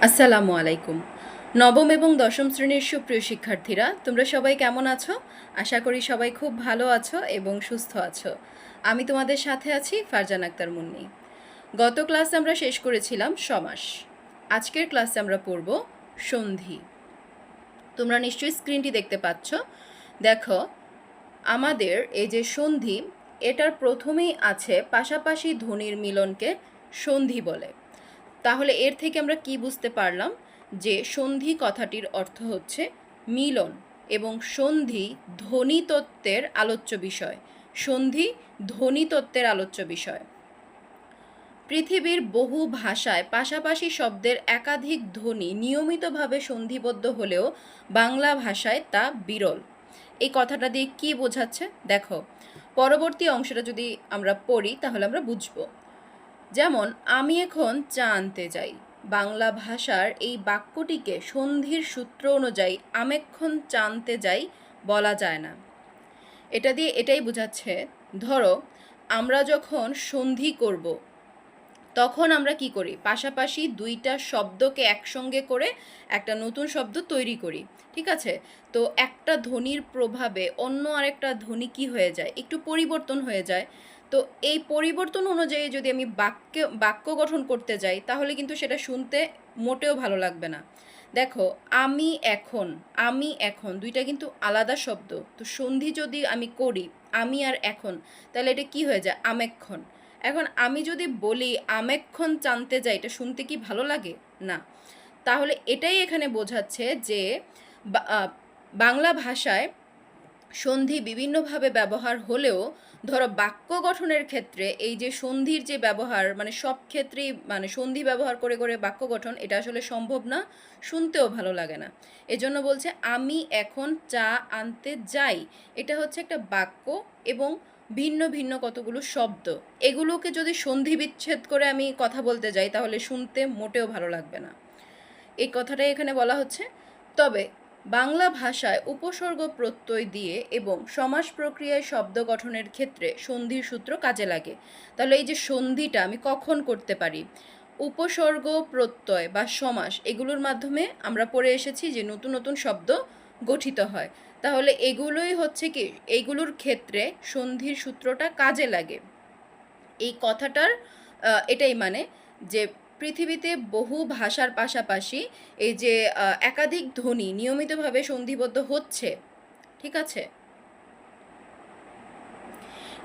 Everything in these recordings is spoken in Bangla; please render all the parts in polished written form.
আসসালামু আলাইকুম। নবম এবং দশম শ্রেণীর সুপ্রিয় শিক্ষার্থীরা, তোমরা সবাই কেমন আছো? আশা করি সবাই খুব ভালো আছো এবং সুস্থ আছো। আমি তোমাদের সাথে আছি, ফারজান আক্তার মুন্নি। গত ক্লাসে আমরা শেষ করেছিলাম সমাস। আজকের ক্লাসে আমরা পড়ব সন্ধি। তোমরা নিশ্চয়ই স্ক্রিনটি দেখতে পাচ্ছ। দেখো, আমাদের এই যে সন্ধি, এটার প্রথমেই আছে পাশাপাশি ধ্বনির মিলনকে সন্ধি বলে। তাহলে এর থেকে আমরা কি বুঝতে পারলাম যে সন্ধি কথাটির অর্থ হচ্ছে মিলন, এবং সন্ধি ধ্বনিতত্ত্বের আলোচ্য বিষয়। সন্ধি ধ্বনিতত্ত্বের আলোচ্য বিষয়। পৃথিবীর বহু ভাষায় পাশাপাশি শব্দের একাধিক ধ্বনি নিয়মিতভাবে সন্ধিবদ্ধ হলেও বাংলা ভাষায় তা বিরল। এই কথাটা দিয়ে কি বোঝাচ্ছে দেখো, পরবর্তী অংশটা যদি আমরা পড়ি তাহলে আমরা বুঝবো। যেমন, আমি এখন চা আনতে যাই, বাংলা ভাষার এই বাক্যটিকে সন্ধির সূত্র অনুযায়ী আমেক্ষণ চা আনতে যাই বলা যায় না। এটা দিয়ে এটাই বোঝাচ্ছে, ধরো আমরা যখন সন্ধি করব তখন আমরা কি করি, পাশাপাশি দুইটা শব্দকে একসঙ্গে করে একটা নতুন শব্দ তৈরি করি। ঠিক আছে, তো একটা ধ্বনির প্রভাবে অন্য আরেকটা ধ্বনি কি হয়ে যায়, একটু পরিবর্তন হয়ে যায়। তো এই পরিবর্তন অনুযায়ী যদি আমি বাক্য গঠন করতে যাই তাহলে কিন্তু সেটা শুনতে মোটেও ভালো লাগবে না। দেখো, আমি এখন, আমি এখন দুইটা কিন্তু আলাদা শব্দ। তো সন্ধি যদি আমি করি আমি আর এখন, তাহলে এটা কি হয়ে যায়, আমেক্ষণ। এখন আমি যদি বলি আমেক্ষণ জানতে যাই, এটা শুনতে কি ভালো লাগে? না। তাহলে এটাই এখানে বোঝাচ্ছে যে বাংলা ভাষায় সন্ধি বিভিন্নভাবে ব্যবহার হলেও ধরো বাক্য গঠনের ক্ষেত্রে এই যে সন্ধির যে ব্যবহার, মানে সব ক্ষেত্রেই মানে সন্ধি ব্যবহার করে করে বাক্য গঠন, এটা আসলে সম্ভব না, শুনতেও ভালো লাগে না। এজন্য বলছে আমি এখন চা আনতে যাই, এটা হচ্ছে একটা বাক্য এবং ভিন্ন ভিন্ন কতগুলো শব্দ, এগুলোকে যদি সন্ধি বিচ্ছেদ করে আমি কথা বলতে যাই তাহলে শুনতে মোটেও ভালো লাগবে না। এই কথাটাই এখানে বলা হচ্ছে। তবে বাংলা ভাষায় উপসর্গ প্রত্যয় দিয়ে এবং সমাস প্রক্রিয়ায় শব্দ গঠনের ক্ষেত্রে সন্ধির সূত্র কাজে লাগে। তাহলে এই যে সন্ধিটা আমি কখন করতে পারি, উপসর্গ প্রত্যয় বা সমাস এগুলোর মাধ্যমে আমরা পড়ে এসেছি যে নতুন নতুন শব্দ গঠিত হয়। তাহলে এগুলোই হচ্ছে কি, এইগুলোর ক্ষেত্রে সন্ধির সূত্রটা কাজে লাগে। এই কথাটার এটাই মানে যে পৃথিবীতে বহু ভাষার পাশাপাশি এই যে একাধিক ধ্বনি নিয়মিতভাবে সন্ধিবদ্ধ হচ্ছে। ঠিক আছে,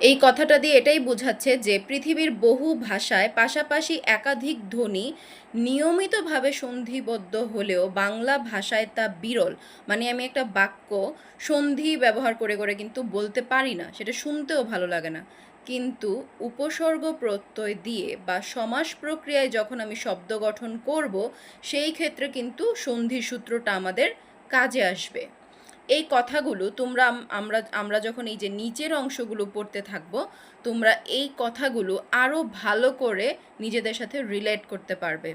এই কথাটা দিয়ে এটাই বোঝাচ্ছে যে পৃথিবীর বহু ভাষায় পাশাপাশি একাধিক ধ্বনি নিয়মিতভাবে সন্ধিবদ্ধ হলেও বাংলা ভাষায় তা বিরল। মানে আমি একটা বাক্য সন্ধি ব্যবহার করে করে কিন্তু বলতে পারি না, সেটা শুনতেও ভালো লাগে না। কিন্তু উপসর্গ প্রত্যয় দিয়ে বা সমাস প্রক্রিয়ায় যখন আমি শব্দ গঠন করব, সেই ক্ষেত্রে কিন্তু সন্ধির সূত্রটা আমাদের কাজে আসবে। এই কথাগুলো তোমরা আমরা আমরা যখন এই যে নিচের অংশগুলো পড়তে থাকব, তোমরা এই কথাগুলো আরও ভালো করে নিজেদের সাথে রিলেট করতে পারবে।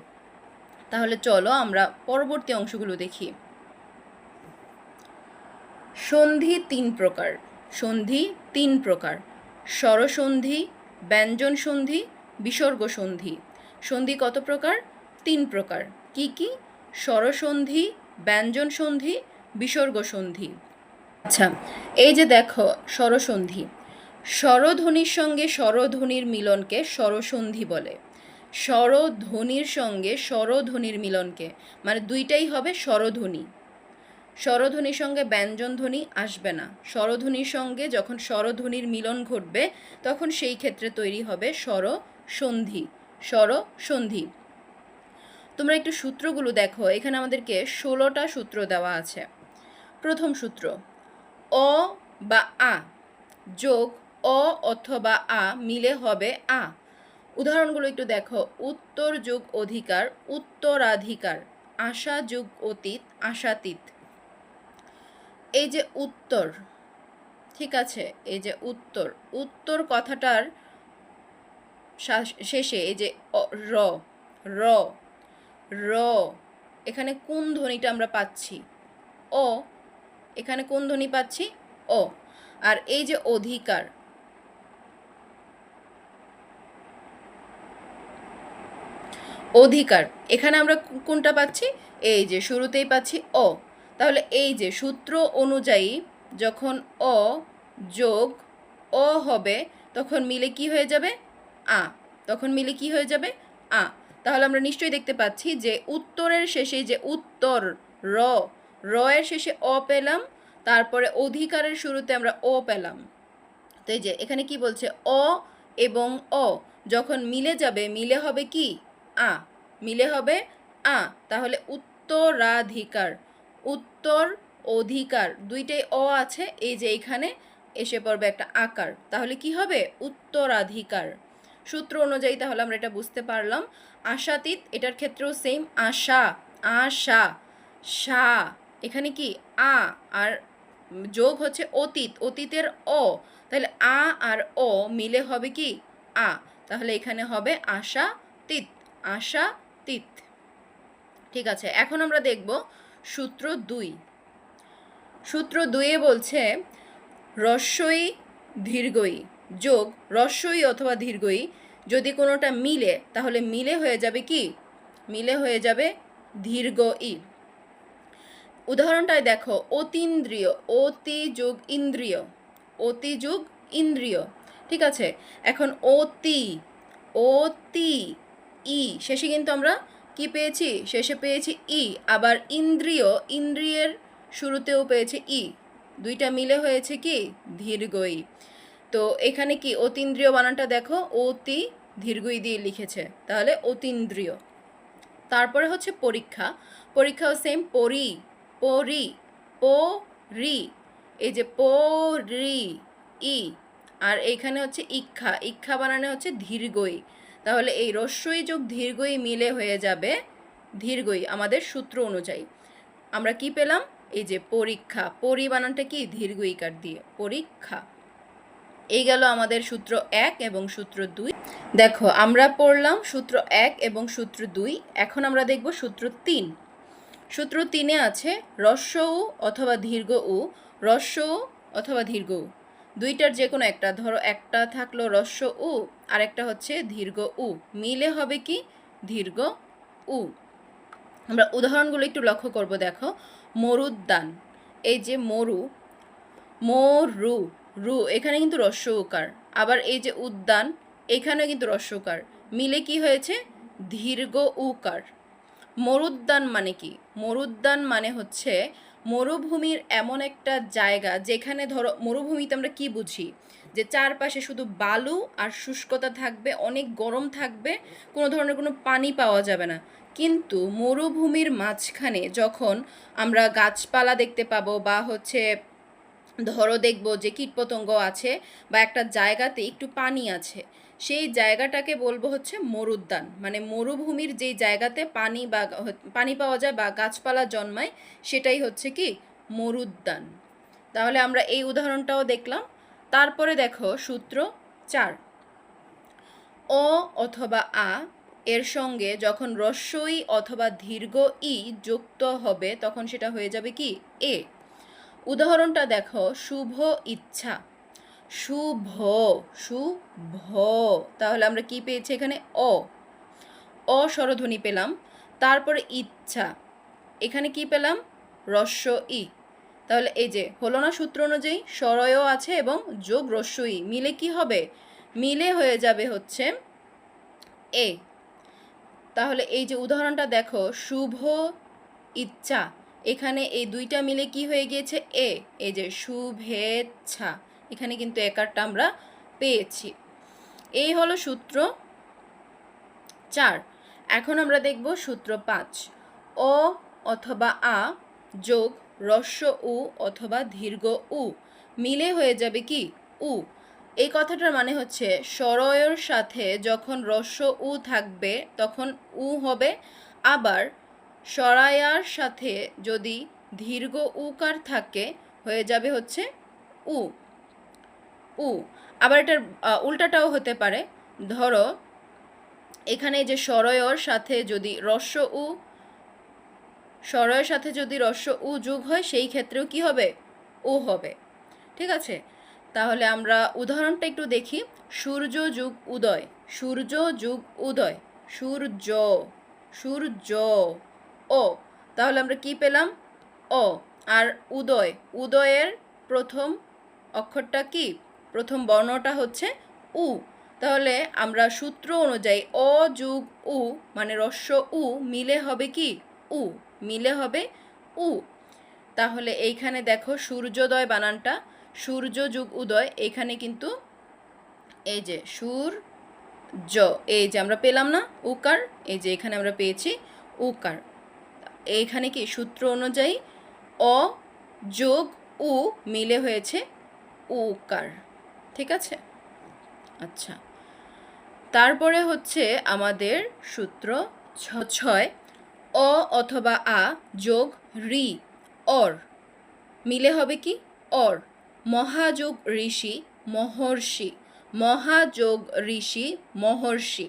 তাহলে চলো আমরা পরবর্তী অংশগুলো দেখি। সন্ধি তিন প্রকার। সন্ধি তিন প্রকার: স্বরসন্ধি, ব্যঞ্জন সন্ধি, বিসর্গ সন্ধি। সন্ধি কত প্রকার? তিন প্রকার। কি কি? স্বরসন্ধি, ব্যঞ্জন সন্ধি, বিসর্গ সন্ধি। আচ্ছা, এই যে দেখো স্বরসন্ধি, স্বরধ্বনির সঙ্গে স্বরধ্বনির মিলনকে স্বরসন্ধি বলে। স্বরধ্বনির সঙ্গে স্বরধ্বনির মিলনকে, মানে দুইটাই হবে স্বরধ্বনি। স্বরধ্বনির সঙ্গে ব্যঞ্জন ধ্বনি আসবে না। স্বরধ্বনির সঙ্গে যখন স্বরধ্বনির মিলন ঘটবে তখন সেই ক্ষেত্রে তৈরি হবে স্বরসন্ধি। স্বরসন্ধি। তোমরা একটু সূত্রগুলো দেখো, এখানে আমাদেরকে 16টা সূত্র দেওয়া আছে। প্রথম সূত্র, অ বা আ যোগ অ অথবা আ মিলে হবে আ। উদাহরণগুলো একটু দেখো। উত্তর যোগ অধিকার, উত্তরাধিকার। আশা যোগ অতীত, আশাতীত। এই যে উত্তর, ঠিক আছে, এই যে উত্তর, উত্তর কথাটার শেষে এই যে র, র, র, এখানে কোন ধ্বনিটা আমরা পাচ্ছি? ও। এখানে কোন ধ্বনি পাচ্ছি? ও। আর এই যে অধিকার, অধিকার। এখানে আমরা কোনটা পাচ্ছি? এই যে শুরুতেই পাচ্ছি অ। তাহলে এই যে সূত্র অনুযায়ী যখন অ যোগ অ হবে তখন মিলে কি হয়ে যাবে? আ। তখন মিলে কি হয়ে যাবে? আ। তাহলে আমরা নিশ্চয়ই দেখতে পাচ্ছি যে উত্তরের শেষে যে উত্তর র, র এর শেষে অ পেলাম, তারপরে অধিকারের শুরুতে আমরা ও পেলাম। তো এই যে এখানে কি বলছে? অ এবং অ যখন মিলে যাবে, মিলে হবে কি? আ। মিলে হবে আ। তাহলে উত্তরাধিকার, উত্তর অধিকার দুইটাই অ আছে, এই যে এখানে এসে পড়বে একটা আকার, তাহলে কি হবে? উত্তরাধিকার। সূত্র অনুযায়ী তাহলে আমরা এটা বুঝতে পারলাম। আশাতীত, এটার ক্ষেত্রেও সেম, আশা, আশা, সা, এখানে কি আ, আর যোগ হচ্ছে অতীত, অতীতের অ, তাহলে আ আর অ মিলে হবে কি? আ। তাহলে এখানে হবে আশাতীত, আশাতীত। ঠিক আছে, এখন আমরা দেখব সূত্র 2। সূত্র 2-এ বলছে রস্বই দীর্ঘই যোগ রস্বই অথবা দীর্ঘই যদি কোনোটা মিলে, তাহলে মিলে হয়ে যাবে কি? মিলে হয়ে যাবে দীর্ঘ ই। উদাহরণটায় দেখো, অতীন্দ্রিয়, অতি যোগ ইন্দ্রিয়, অতি যোগ ইন্দ্রিয়। ঠিক আছে, এখন অতি, অতি ই শেষে কিন্তু আমরা কি পেয়েছি? শেষে পেয়েছি ই। আবার ইন্দ্রিয়, ইন্দ্রিয়ের শুরুতেও পেয়েছি ই। দুইটা মিলে হয়েছে কি? দীর্ঘ ই। তো এখানে কি অতীন্দ্রিয় বানানটা দেখো, অতি দীর্ঘ ই দিয়ে লিখেছে, তাহলে অতীন্দ্রিয়। তারপরে হচ্ছে পরীক্ষা। পরীক্ষাও সেম, পরি, পরি, পরি, এই যে পরি ই। আর এইখানে হচ্ছে ইক্ষা, ইক্ষা বানানে হচ্ছে দীর্ঘই। তাহলে এই রস্বই যোগ দীর্ঘই মিলে হয়ে যাবে দীর্ঘই আমাদের সূত্র অনুযায়ী। আমরা কি পেলাম? এই যে পরীক্ষা, পরি বানানটা কি? দীর্ঘইকার দিয়ে, পরীক্ষা। এই গেল আমাদের সূত্র 1 এবং সূত্র 2। দেখো আমরা পড়লাম সূত্র 1 এবং সূত্র 2। এখন আমরা দেখব সূত্র 3। সূত্র 3-এ আছে হ্রস্ব উ অথবা দীর্ঘ উ, হ্রস্ব উ অথবা দীর্ঘ উ, দুইটার যে কোনো একটা। ধরো একটা থাকলো হ্রস্ব উ, আর একটা হচ্ছে দীর্ঘ উ, মিলে হবে কি? দীর্ঘ উ। আমরা উদাহরণগুলো একটু লক্ষ্য করব। দেখো, মরুদ্যান, এই যে মরু, মরু, রু এখানে কিন্তু হ্রস্ব উকার। আবার এই যে উদ্যান, এখানেও কিন্তু হ্রস্ব উকার, মিলে কি হয়েছে? দীর্ঘ উকার। মরুদ্যান মানে কি? মরুদ্যান মানে হচ্ছে মরুভূমির এমন একটা জায়গা যেখানে, ধরো মরুভূমিতে আমরা কি বুঝি? যে চারপাশে শুধু বালু আর শুষ্কতা থাকবে, অনেক গরম থাকবে, কোনো ধরনের কোনো পানি পাওয়া যাবে না। কিন্তু মরুভূমির মাঝখানে যখন আমরা গাছপালা দেখতে পাবো, বা হচ্ছে ধরো দেখব যে কীটপতঙ্গ আছে, বা একটা জায়গাতে একটু পানি আছে, সেই জায়গাটাকে বলবো হচ্ছে মরুদ্যান। মানে মরুভূমির যেই জায়গাতে পানি বা পানি পাওয়া যায় বা গাছপালা জন্মায়, সেটাই হচ্ছে কি? মরুদ্যান। তাহলে আমরা এই উদাহরণটাও দেখলাম। তারপরে দেখো সূত্র 4। অ অথবা আ এর সঙ্গে যখন হ্রস্বই অথবা দীর্ঘ ই যুক্ত হবে, তখন সেটা হয়ে যাবে কি? এ। উদাহরণটা দেখো, শুভ ইচ্ছা, শুভ, শুভ, তাহলে আমরা কি পেয়েছি এখানে? অ, অস্বরধ্বনি পেলাম। তারপরে ইচ্ছা, এখানে কি পেলাম? হ্রস্ব ই। তাহলে এই যে হলো না সূত্র অনুযায়ী, স্বরয় আছে এবং যোগ হ্রস্ব ই, মিলে কি হবে? মিলে হয়ে যাবে হচ্ছে এ। তাহলে এই যে উদাহরণটা দেখো, শুভ ইচ্ছা, এখানে এই দুইটা মিলে কি হয়ে গিয়েছে? এ। এই যে শুভেচ্ছা, এখানে কিন্তু একারটা আমরা পেয়েছি। এই হলো সূত্র 4। এখন আমরা দেখব সূত্র 5। অ অথবা আ যোগ হ্রস্ব উ অথবা দীর্ঘ উ মিলে হয়ে যাবে কি? উ। এই কথাটার মানে হচ্ছে স্বরয়ের সাথে যখন হ্রস্ব উ থাকবে তখন উ হবে, আবার সরায়ার সাথে যদি দীর্ঘ উকার থাকে হয়ে যাবে হচ্ছে উ, উ। আবার এটার উল্টাটাও হতে পারে। ধরো এখানে যে স্বরয়র সাথে যদি হ্রস্ব উ, স্বরয়ের সাথে যদি হ্রস্ব উ যোগ হয়, সেই ক্ষেত্রেও কি হবে? উ হবে। ঠিক আছে, তাহলে আমরা উদাহরণটা একটু দেখি। সূর্য যুগ উদয়, সূর্য যুগ উদয়, সূর্য, সূর্য ও, তাহলে আমরা কি পেলাম? অ। আর উদয়, উদয়ের প্রথম অক্ষরটা কি? প্রথম বর্ণটা হচ্ছে উ। তাহলে আমরা সূত্র অনুযায়ী অ যোগ উ মানে রস্য উ মিলে হবে কি? উ, মিলে হবে উ। তাহলে এইখানে দেখো সূর্যোদয় বানানটা সূর্য যোগ উদয়, এখানে কিন্তু এই যে সূর্য, এই যে আমরা পেলাম না উকার, এই যে এখানে আমরা পেয়েছি উকার। এইখানে কি সূত্র অনুযায়ী অ যোগ উ মিলে হয়েছে উকার। ঠিক আছে? আচ্ছা, তারপরে হচ্ছে আমাদের সূত্র 6, অ অথবা আ যোগ রি অর মিলে হবে কি? অর। মহাযোগ ঋষি মহর্ষি, মহাযোগ ঋষি মহর্ষি।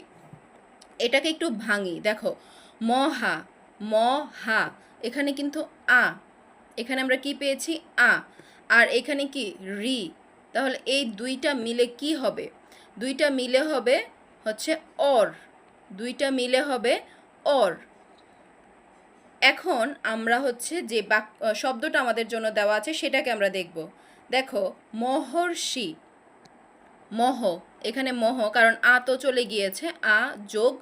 এটাকে একটু ভাঙি, দেখো মহা, মহা, এখানে কিন্তু আ, এখানে আমরা কি পেয়েছি? আ। আর এখানে কি? রি। তাহলে এই দুইটা মিলে কি হবে? দুইটা মিলে হবে হচ্ছে অর, দুইটা মিলে হবে অর। এখন আমরা হচ্ছে যে শব্দটা আমাদের জন্য দেওয়া আছে সেটাকে আমরা দেখব। দেখো মহর্ষি, মহ, এখানে মহ, কারণ আ তো চলে গিয়েছে, আ যোগ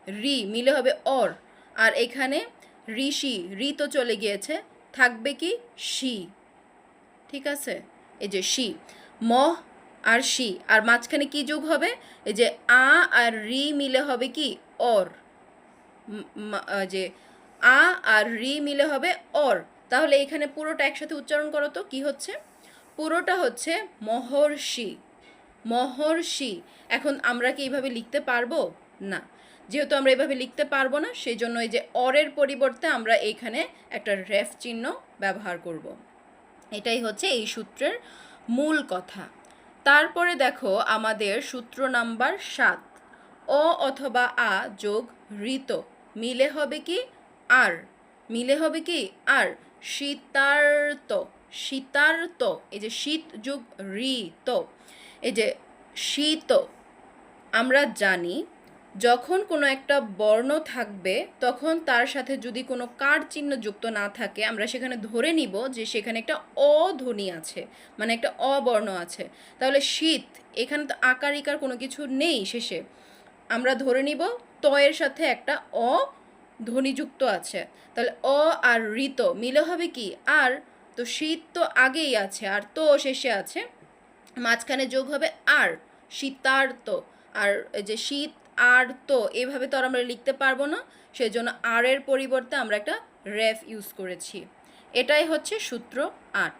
রি মিলে হবে অর। আর এখানে ঋষি, রি তো চলে গিয়েছে, থাকবে কি? শি। ঠিক আছে? এই যে শি, মহ আর শি, আর মাঝখানে কি যোগ হবে? এই যে আ আর রি মিলে হবে কি? অর। যে আ আর রি মিলে হবে অর। তাহলে এখানে পুরোটা একসাথে উচ্চারণ করো তো, কি হচ্ছে? পুরোটা হচ্ছে মহর্ষি, মহর্ষি। এখন আমরা কি এইভাবে লিখতে পারবো? না। যেহেতু আমরা এভাবে লিখতে পারবো না, সেই জন্য এই যে অরের পরিবর্তে আমরা এইখানে একটা রেফ চিহ্ন ব্যবহার করব। এটাই হচ্ছে এই সূত্রের মূল কথা। তারপরে দেখো আমাদের সূত্র নাম্বার 7, অ অথবা আ যোগ ঋত মিলে হবে কি? আর, মিলে হবে কি? আর। শীতার্ত, শীতার্ত, এই যে শীত যোগ ঋত, এই যে শীত। আমরা জানি যখন কোনো একটা বর্ণ থাকবে তখন তার সাথে যদি কোনো কার চিহ্ন যুক্ত না থাকে, আমরা সেখানে ধরে নিব যে সেখানে একটা অ ধ্বনি আছে, মানে একটা অ বর্ণ আছে। তাহলে শীত, এখানে তো আকার ইকার কোনো কিছু নেই শেষে, আমরা ধরে নিব ত এর সাথে একটা অ ধ্বনি যুক্ত আছে। তাহলে অ আর ঋত মিলে হবে কি? আর। তো শীত তো আগেই আছে আর তো শেষে আছে, মাঝখানে যোগ হবে আর, শীতার্ত। আর যে শীত আর তো এভাবে তো আর আমরা লিখতে পারবো না, সেই জন্য আর এর পরিবর্তে আমরা একটা রেফ ইউজ করেছি। এটাই হচ্ছে সূত্র 8,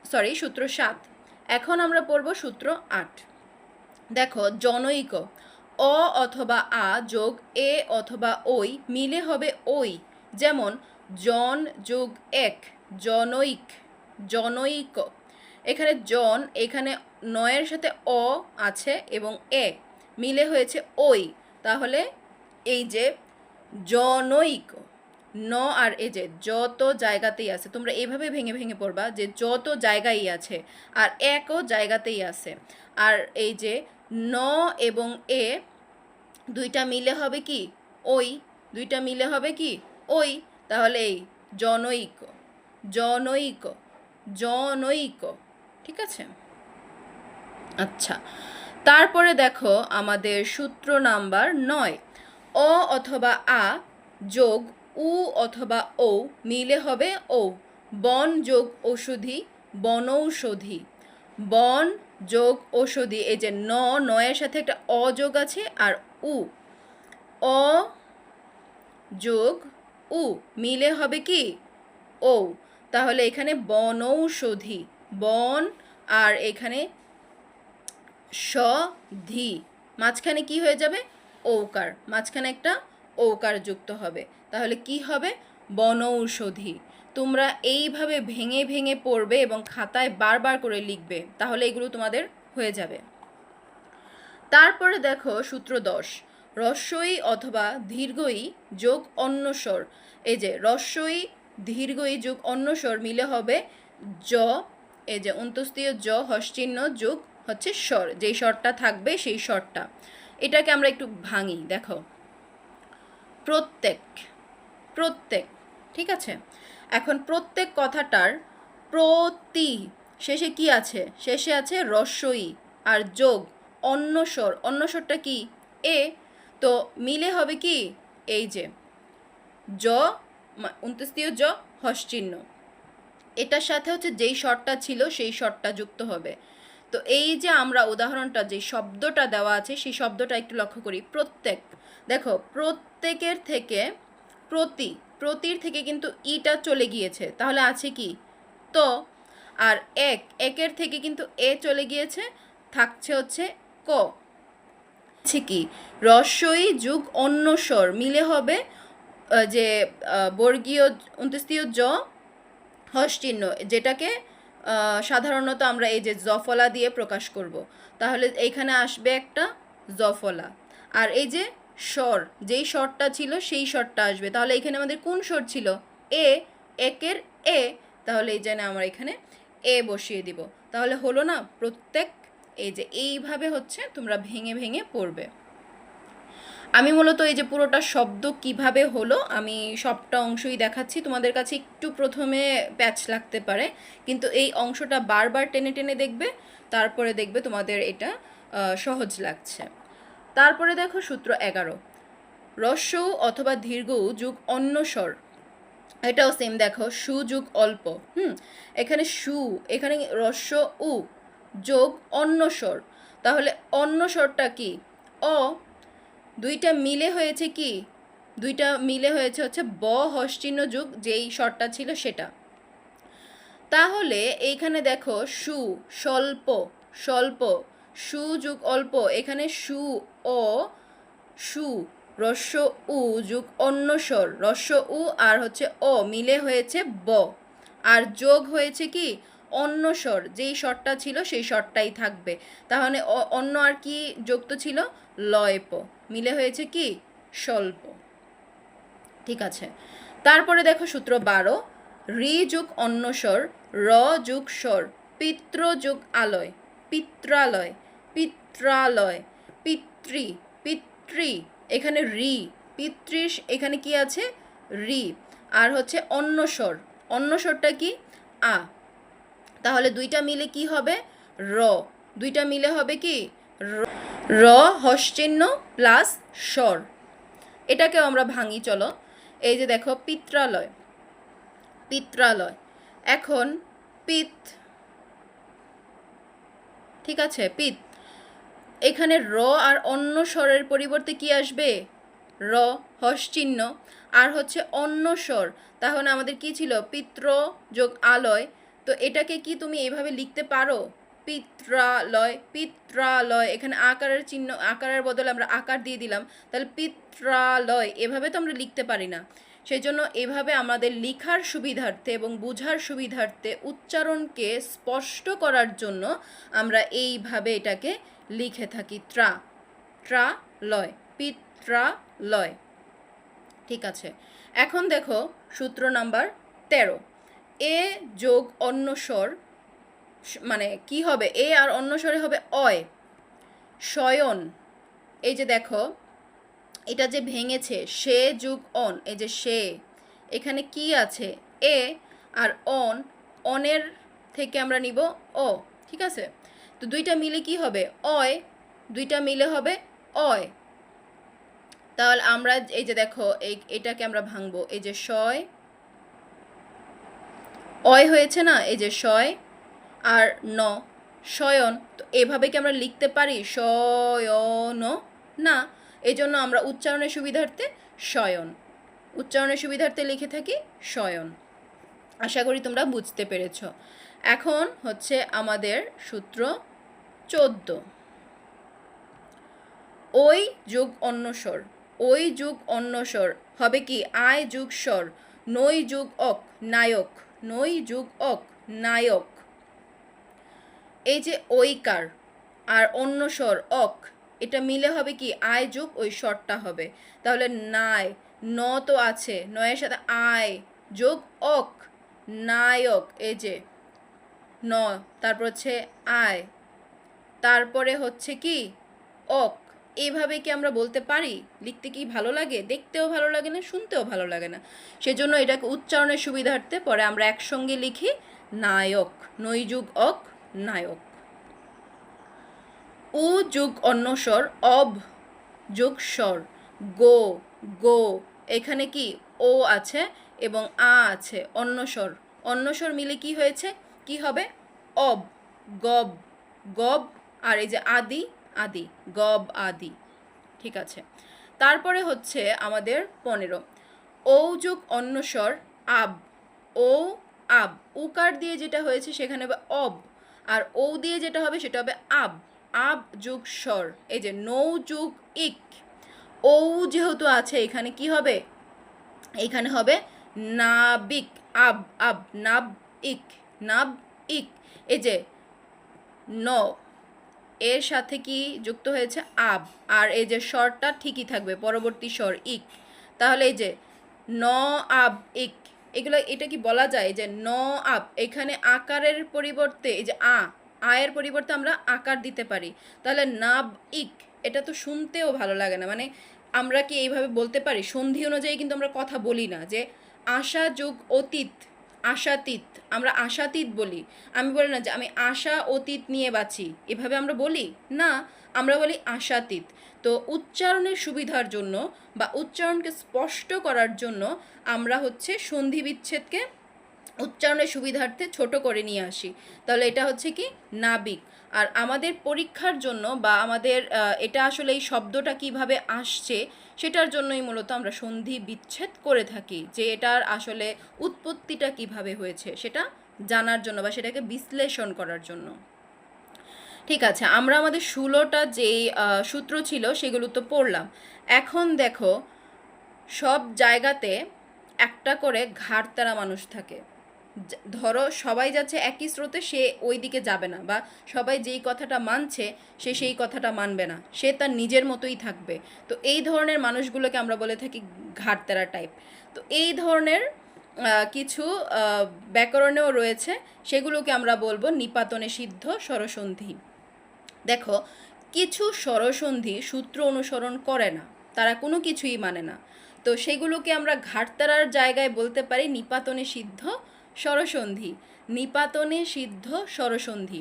সরি সূত্র 7। এখন আমরা পড়ব সূত্র 8। দেখো জনৈক, অ অথবা আ যোগ এ অথবা ওই মিলে হবে ওই। যেমন জন যোগ এক, জনৈক, জনৈক। এখানে জন, এখানে নয়ের সাথে অ আছে এবং এ মিলে হয়েছে ওই। তাহলে এই যে জনৈক, ন আর এই যে যত জায়গাতেই আছে, তোমরা এভাবে ভেঙে ভেঙে পড়বা যে যত জায়গায় আছে, আর একও জায়গাতেই আছে। আর এই যে ন এবং এ দুইটা মিলে হবে কি? ওই, দুইটা মিলে হবে কি? ওই। তাহলে এই জনৈক, জনৈক, জনৈক। ঠিক আছে? আচ্ছা, তারপরে দেখো আমাদের সূত্র নাম্বার 9, অ অথবা আ যোগ উ অথবা ও মিলে হবে ও। বন যোগ ঔষধি, বনৌষধি, বন যোগ ঔষধি। এই যে ন, নয়ের সাথে একটা অ যোগ আছে, আর উ, অ যোগ উ মিলে হবে কি? ও। তাহলে এখানে বনৌষধি, বন, আর এখানে সধি, মাঝখানে কি হয়ে যাবে? ঔকার, মাঝখানে একটা ঔকার যুক্ত হবে। তাহলে কি হবে? বনৌষধি। তোমরা এইভাবে ভেঙে ভেঙে পড়বে এবং খাতায় বারবার করে লিখবে, তাহলে এগুলো তোমাদের হয়ে যাবে। তারপরে দেখো সূত্র 10, রস্বই অথবা দীর্ঘই যোগ অন্যস্বর। এই যে রস্বই দীর্ঘই যোগ অন্যস্বর মিলে হবে জ, এই যে অন্তস্তীয় জ হস্চিহ্ন যোগ হচ্ছে স্বর, যেই স্বরটা থাকবে সেই স্বরটা। এটাকে আমরা একটু ভাঙি, দেখো প্রত্যেক, প্রত্যেক, ঠিক আছে। এখন প্রত্যেক কথাটার প্রতি শেষে কি আছে? শেষে আছে রস্বই আর যোগ অন্যস্বর। অন্যস্বরটা কি? এ। তো মিলে হবে কি? এই যে জ, 29 জ হস চিহ্ন, এটার সাথে হচ্ছে যেই স্বরটা ছিল সেই স্বরটা যুক্ত হবে। তো এই যে আমরা উদাহরণটা যে শব্দটা দেওয়া আছে সেই শব্দটা একটু লক্ষ্য করি। প্রত্যেক, দেখো প্রত্যেকের থেকে প্রতি, প্রতির থেকে কিন্তু ইটা চলে গিয়েছে, তাহলে আছে কি? তো। আর এক, একের থেকে কিন্তু এ চলে গিয়েছে, থাকছে হচ্ছে ক। আছে কি? রস্বই যুগ অন্য স্বর মিলে হবে যে বর্গীয় 29 জ হস চিহ্ন, যেটাকে সাধারণত আমরা এই যে জফলা দিয়ে প্রকাশ করব। তাহলে এইখানে আসবে একটা জফলা। আর এই যে স্বর, যেই স্বরটা ছিল সেই স্বরটা আসবে। তাহলে এখানে আমাদের কোন স্বর ছিল? এ, একের এ। তাহলে এই জন্য আমরা এখানে এ বসিয়ে দিব। তাহলে হলো না প্রত্যেক। এই যে এইভাবে হচ্ছে তোমরা ভেঙে ভেঙে পড়বে। আমি মূলত এই যে পুরোটা শব্দ কিভাবে হলো আমি সবটা অংশই দেখাচ্ছি। তোমাদের কাছে একটু প্রথমে প্যাচ লাগতে পারে, কিন্তু এই অংশটা বারবার টেনে টেনে দেখবে, তারপরে দেখবে তোমাদের এটা সহজ লাগছে। তারপরে দেখো সূত্র 11, রস্য অথবা দীর্ঘ যুগ অন্য স্বর। এটাও সেম, দেখো সু যুগ অল্প। এখানে সু, এখানে রস্য উ যোগ অন্য স্বর। তাহলে অন্য স্বরটা কি? অ। দুইটা মিলে হয়েছে কি? দুইটা মিলে হয়েছে হচ্ছে ব হস চিহ্ন যুগ যেই স্বরটা ছিল সেটা। তাহলে এইখানে দেখো সু স্বল্প, স্বল্প, সু যুগ অল্প, এখানে সু ও সু, রস্য উ যুগ অন্য স্বর, রস্য উ আর হচ্ছে ও মিলে হয়েছে ব, আর যোগ হয়েছে কি? অন্য স্বর, যেই স্বরটা ছিল সেই স্বরটাই থাকবে। তাহলে অন্য আর কি যুক্ত ছিল? লয়প, মিলে হয়েছে কি? স্বল্প। ঠিক আছে। তারপরে দেখো সূত্র 12, রি যুগ অন্য স্বর, র যুগ স্বর, পিত্র যুগ আলয়, পিত্রালয়, পিত্রালয়, পিতৃ, পিতৃ, এখানে রি, পিতৃষ, এখানে কি আছে? রি। আর হচ্ছে অন্য স্বর, অন্য স্বরটা কি? আ। তাহলে দুইটা মিলে কি হবে? র। দুইটা মিলে হবে কি? র হস চিহ্ন প্লাস স্বর। এটাকেও আমরা ভাঙি, চলো। এই যে দেখো পিত্রালয়, পিত্রালয়, এখন পিত, ঠিক আছে, পিত, এখানে র আর অন্য স্বরের পরিবর্তে কি আসবে? র হস চিহ্ন আর হচ্ছে অন্য স্বর। তাহলে আমাদের কি ছিল? পিত্র যোগ আলয়। তো এটাকে কি তুমি এভাবে লিখতে পারো? পিত্রালয়, পিত্রালয়, এখানে আকারের চিহ্ন, আকারের বদলে আমরা আকার দিয়ে দিলাম, তাহলে পিত্রালয়, এভাবে তো আমরা লিখতে পারি না। সেই জন্য এভাবে আমাদের লেখার সুবিধার্থে এবং বোঝার সুবিধার্থে উচ্চারণকে স্পষ্ট করার জন্য আমরা এইভাবে এটাকে লিখে থাকি, ত্রা, ট্রা লয়, পিত্রালয়। ঠিক আছে। এখন দেখো সূত্র নাম্বার 13, এ যোগ অন্য স্বর, মানে কি হবে? এ আর অন্য স্বরে হবে অয়, শয়ন। এই যে দেখো এটা যে ভেঙেছে, সে যুগ অন, এই যে সে, এখানে কি আছে? এ আর অন, অনের থেকে আমরা নিব অ, ঠিক আছে। তো দুইটা মিলে কি হবে? অয়, দুইটা মিলে হবে অয়। তাহলে আমরা এই যে দেখো এটাকে আমরা ভাঙবো, এই যে শয়, অয় হয়েছে না, এই যে শয় আর ন, শয়ন। তো এভাবে কি আমরা লিখতে পারি শয়ন? না। এই জন্য আমরা উচ্চারণের সুবিধার্থে শয়ন, উচ্চারণের সুবিধার্থে লিখে থাকি শয়ন। আশা করি তোমরা বুঝতে পেরেছ। এখন হচ্ছে আমাদের সূত্র 14, ওই যুগ অন্য স্বর, ওই যুগ অন্য স্বর হবে কি? আয় যুগ স্বর, নই যুগ অক, নায়ক, নই যুগ অক, নায়ক। এই যে ঐকার আর অন্য স্বর অক, এটা মিলে হবে কি? আয় যুগ ওই স্বরটা হবে। তাহলে নাই, ন তো আছে, নয়ের সাথে আয় যোগ অক, নায়ক, এই যে ন, তারপর হচ্ছে আয়, তারপরে হচ্ছে কি? অক, এইভাবে কি আমরা বলতে পারি? লিখতে কি ভালো লাগে? দেখতেও ভালো লাগে না, শুনতেও ভালো লাগে না। সেজন্য এটাকে উচ্চারণের সুবিধার্থে পরে আমরা একসঙ্গে লিখি নায়ক, নৈ যুগ অক, নায়ক। উ যুগ অন্যস্বর, অব যোগ স্বর, গো, গো, এখানে কি ও আছে এবং আ আছে, অন্যস্বর, অন্যস্বর মিলে কি হয়েছে, কি হবে, অব, গব, গব, আর এই যে আদি, আদি, গব আদি। ঠিক আছে, তারপরে হচ্ছে আমাদের 15, ও যোগ অন্যস্বর, আব, ও আব, উকার দিয়ে যেটা হয়েছে সেখানে হবে অব, আর ও দিয়ে যেটা হবে সেটা হবে আব, আব যুগ স্বর, এই যে নৌ যুগ ইক, ও যেহেতু আছে এখানে কি হবে, এখানে হবে নাবিক, আব, আব, নাব ইক, নাব ইক, এই যে ন এর সাথে কি যুক্ত হয়েছে আব, আর এই যে স্বরটা ঠিকই থাকবে পরবর্তী স্বর ইক, তাহলে এই যে ন আব ইক, এগুলো এটা কি বলা যায় যে ন আব, এখানে আকারের পরিবর্তে এই যে আয়ের পরিবর্তে আমরা আকার দিতে পারি, তাহলে নাব ইক, এটা তো শুনতেও ভালো লাগে না। মানে আমরা কি এইভাবে বলতে পারি? সন্ধি অনুযায়ী কিন্তু আমরা কথা বলি না যে আশা যোগ অতীত, আশাতীত, আমরা আশাতীত বলি। আমি বলি না যে আমি আশা অতীত নিয়ে বাঁচি, এভাবে আমরা বলি না, আমরা বলি আশাতীত। তো উচ্চারণের সুবিধার জন্য বা উচ্চারণকে স্পষ্ট করার জন্য আমরা হচ্ছে সন্ধি বিচ্ছেদকে উচ্চারণের সুবিধার্থে ছোট করে নিয়ে আসি। তাহলে এটা হচ্ছে কি নাবিক। আর আমাদের পরীক্ষার জন্য বা আমাদের এটা আসলে এই শব্দটা কিভাবে আসছে সেটার জন্যই মূলত আমরা সন্ধি বিচ্ছেদ করে থাকি, যে এটার আসলে উৎপত্তিটা কিভাবে হয়েছে সেটা জানার জন্য বা সেটাকে বিশ্লেষণ করার জন্য। ঠিক আছে, আমরা আমাদের 16টা যেই সূত্র ছিল সেগুলো তো পড়লাম। এখন দেখো, সব জায়গাতে একটা করে ঘাড়তারা মানুষ থাকে। ধরো সবাই যাচ্ছে একই স্রোতে, সে ওই দিকে যাবে না, বা সবাই যেই কথাটা মানছে সে সেই কথাটা মানবে না, সে তার নিজের মতোই থাকবে। তো এই ধরনের মানুষগুলোকে আমরা বলে থাকি ঘাড়তেরা টাইপ। তো এই ধরনের কিছু ব্যাকরণেও রয়েছে, সেগুলোকে আমরা বলবো নিপাতনে সিদ্ধ স্বরসন্ধি। দেখো, কিছু স্বরসন্ধি সূত্র অনুসরণ করে না, তারা কোনো কিছুই মানে না, তো সেগুলোকে আমরা ঘাটতারার জায়গায় বলতে পারি নিপাতনে সিদ্ধ স্বরসন্ধি, নিপাতনে সিদ্ধ স্বরসন্ধি।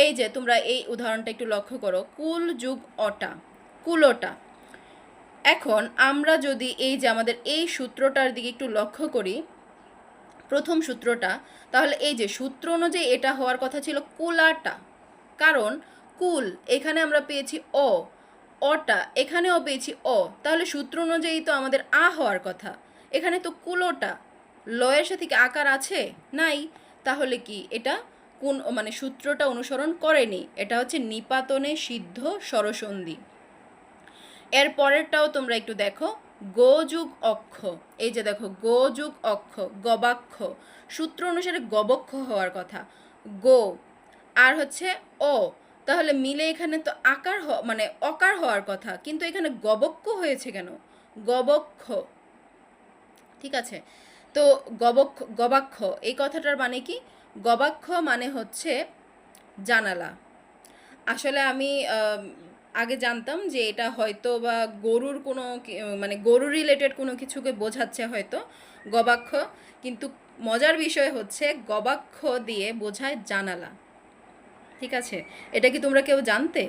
এই যে তোমরা এই উদাহরণটা একটু লক্ষ্য করো, কুল যুগ অটা, কুলোটা। এখন আমরা যদি এই যে আমাদের এই সূত্রটার দিকে একটু লক্ষ্য করি, প্রথম সূত্রটা, তাহলে এই যে সূত্র অনুযায়ী এটা হওয়ার কথা ছিল কুলাটা, কারণ কুল এখানে আমরা পেয়েছি অ, অটা এখানেও পেয়েছি অ, তাহলে সূত্র অনুযায়ী তো আমাদের আ হওয়ার কথা। এখানে তো কুলোটা, লয়ের সাথে কি আকার আছে? নাই। তাহলে কি এটা কোন মানে সূত্রটা অনুসরণ করেনি, এটা হচ্ছে নিপাতনে সিদ্ধ স্বরসন্ধি। এর পরেরটাও তোমরা একটু দেখো, গো যুগ অক্ষ, এই যে দেখো গো যুগ অক্ষ, গবাক্ষ, সূত্র অনুসারে গবক্ষ হওয়ার কথা, গো, আর হচ্ছে ও, তাহলে মিলে এখানে তো আকার মানে অকার হওয়ার কথা, কিন্তু এখানে গবক্ষ হয়েছে কেন? গবক্ষ। ঠিক আছে, তো গবাক্ষ এই কথাটার মানে কি? গবাক্ষ মানে হচ্ছে জানালা। আসলে আমি আগে জানতাম যে এটা হয়তো বা গরুর কোনো মানে গরু রিলেটেড কোনো কিছুকে বোঝাচ্ছে হয়তো গবাক্ষ, কিন্তু মজার বিষয় হচ্ছে গবাক্ষ দিয়ে বোঝায় জানালা। ঠিক আছে, এটা কি তোমরা কেউ জানতে?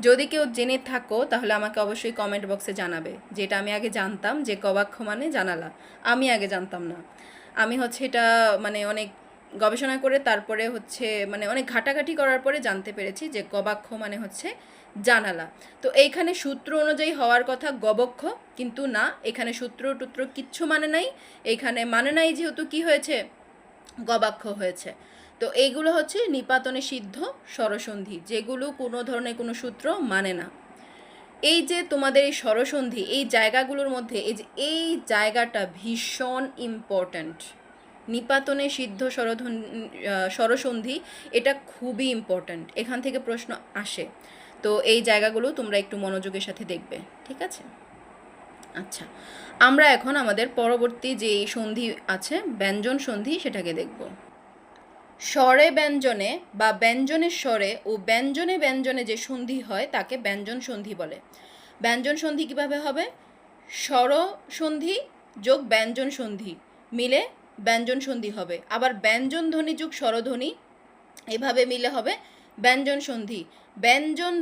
যদি কেউ জেনে থাকো তাহলে আমাকে অবশ্যই কমেন্ট বক্সে জানাবে, যেটা আমি আগে জানতাম যে গবাক্ষ মানে জানালা, আমি আগে জানতাম না। আমি হচ্ছে এটা মানে অনেক গবেষণা করে তারপরে হচ্ছে মানে অনেক ঘাটাঘাটি করার পরে জানতে পেরেছি যে গবাক্ষ মানে হচ্ছে জানালা। তো এইখানে সূত্র অনুযায়ী হওয়ার কথা গবক্ষ, কিন্তু না, এখানে সূত্র টুত্র কিচ্ছু মানে নাই, এইখানে মানে নাই, যেহেতু কি হয়েছে, গবাক্ষ হয়েছে। তো এইগুলো হচ্ছে নিপাতনে সিদ্ধ স্বরসন্ধি, যেগুলো কোনো ধরনের কোনো সূত্র মানে না। এই যে তোমাদের এই স্বরসন্ধি, এই জায়গাগুলোর মধ্যে এই যে এই জায়গাটা ভীষণ ইম্পর্ট্যান্ট, নিপাতনে সিদ্ধ স্বরসন্ধি, এটা খুবই ইম্পর্ট্যান্ট, এখান থেকে প্রশ্ন আসে। তো এই জায়গাগুলো তোমরা একটু মনোযোগের সাথে দেখবে, ঠিক আছে? আচ্ছা, আমরা এখন আমাদের পরবর্তী যে সন্ধি আছে ব্যঞ্জন সন্ধি সেটাকে দেখব। স্বরে ব্যঞ্জনে বা ব্যঞ্জনের স্বরে ও ব্যঞ্জনে ব্যঞ্জনে যে সন্ধি হয় তাকে ব্যঞ্জন সন্ধি বলে। ব্যঞ্জন সন্ধি কীভাবে হবে? স্বর সন্ধি যোগ ব্যঞ্জন সন্ধি মিলে ব্যঞ্জন সন্ধি হবে। আবার ব্যঞ্জন ধ্বনি যোগ স্বরধ্বনি এভাবে মিলে হবে ব্যঞ্জন সন্ধি। ব্যঞ্জন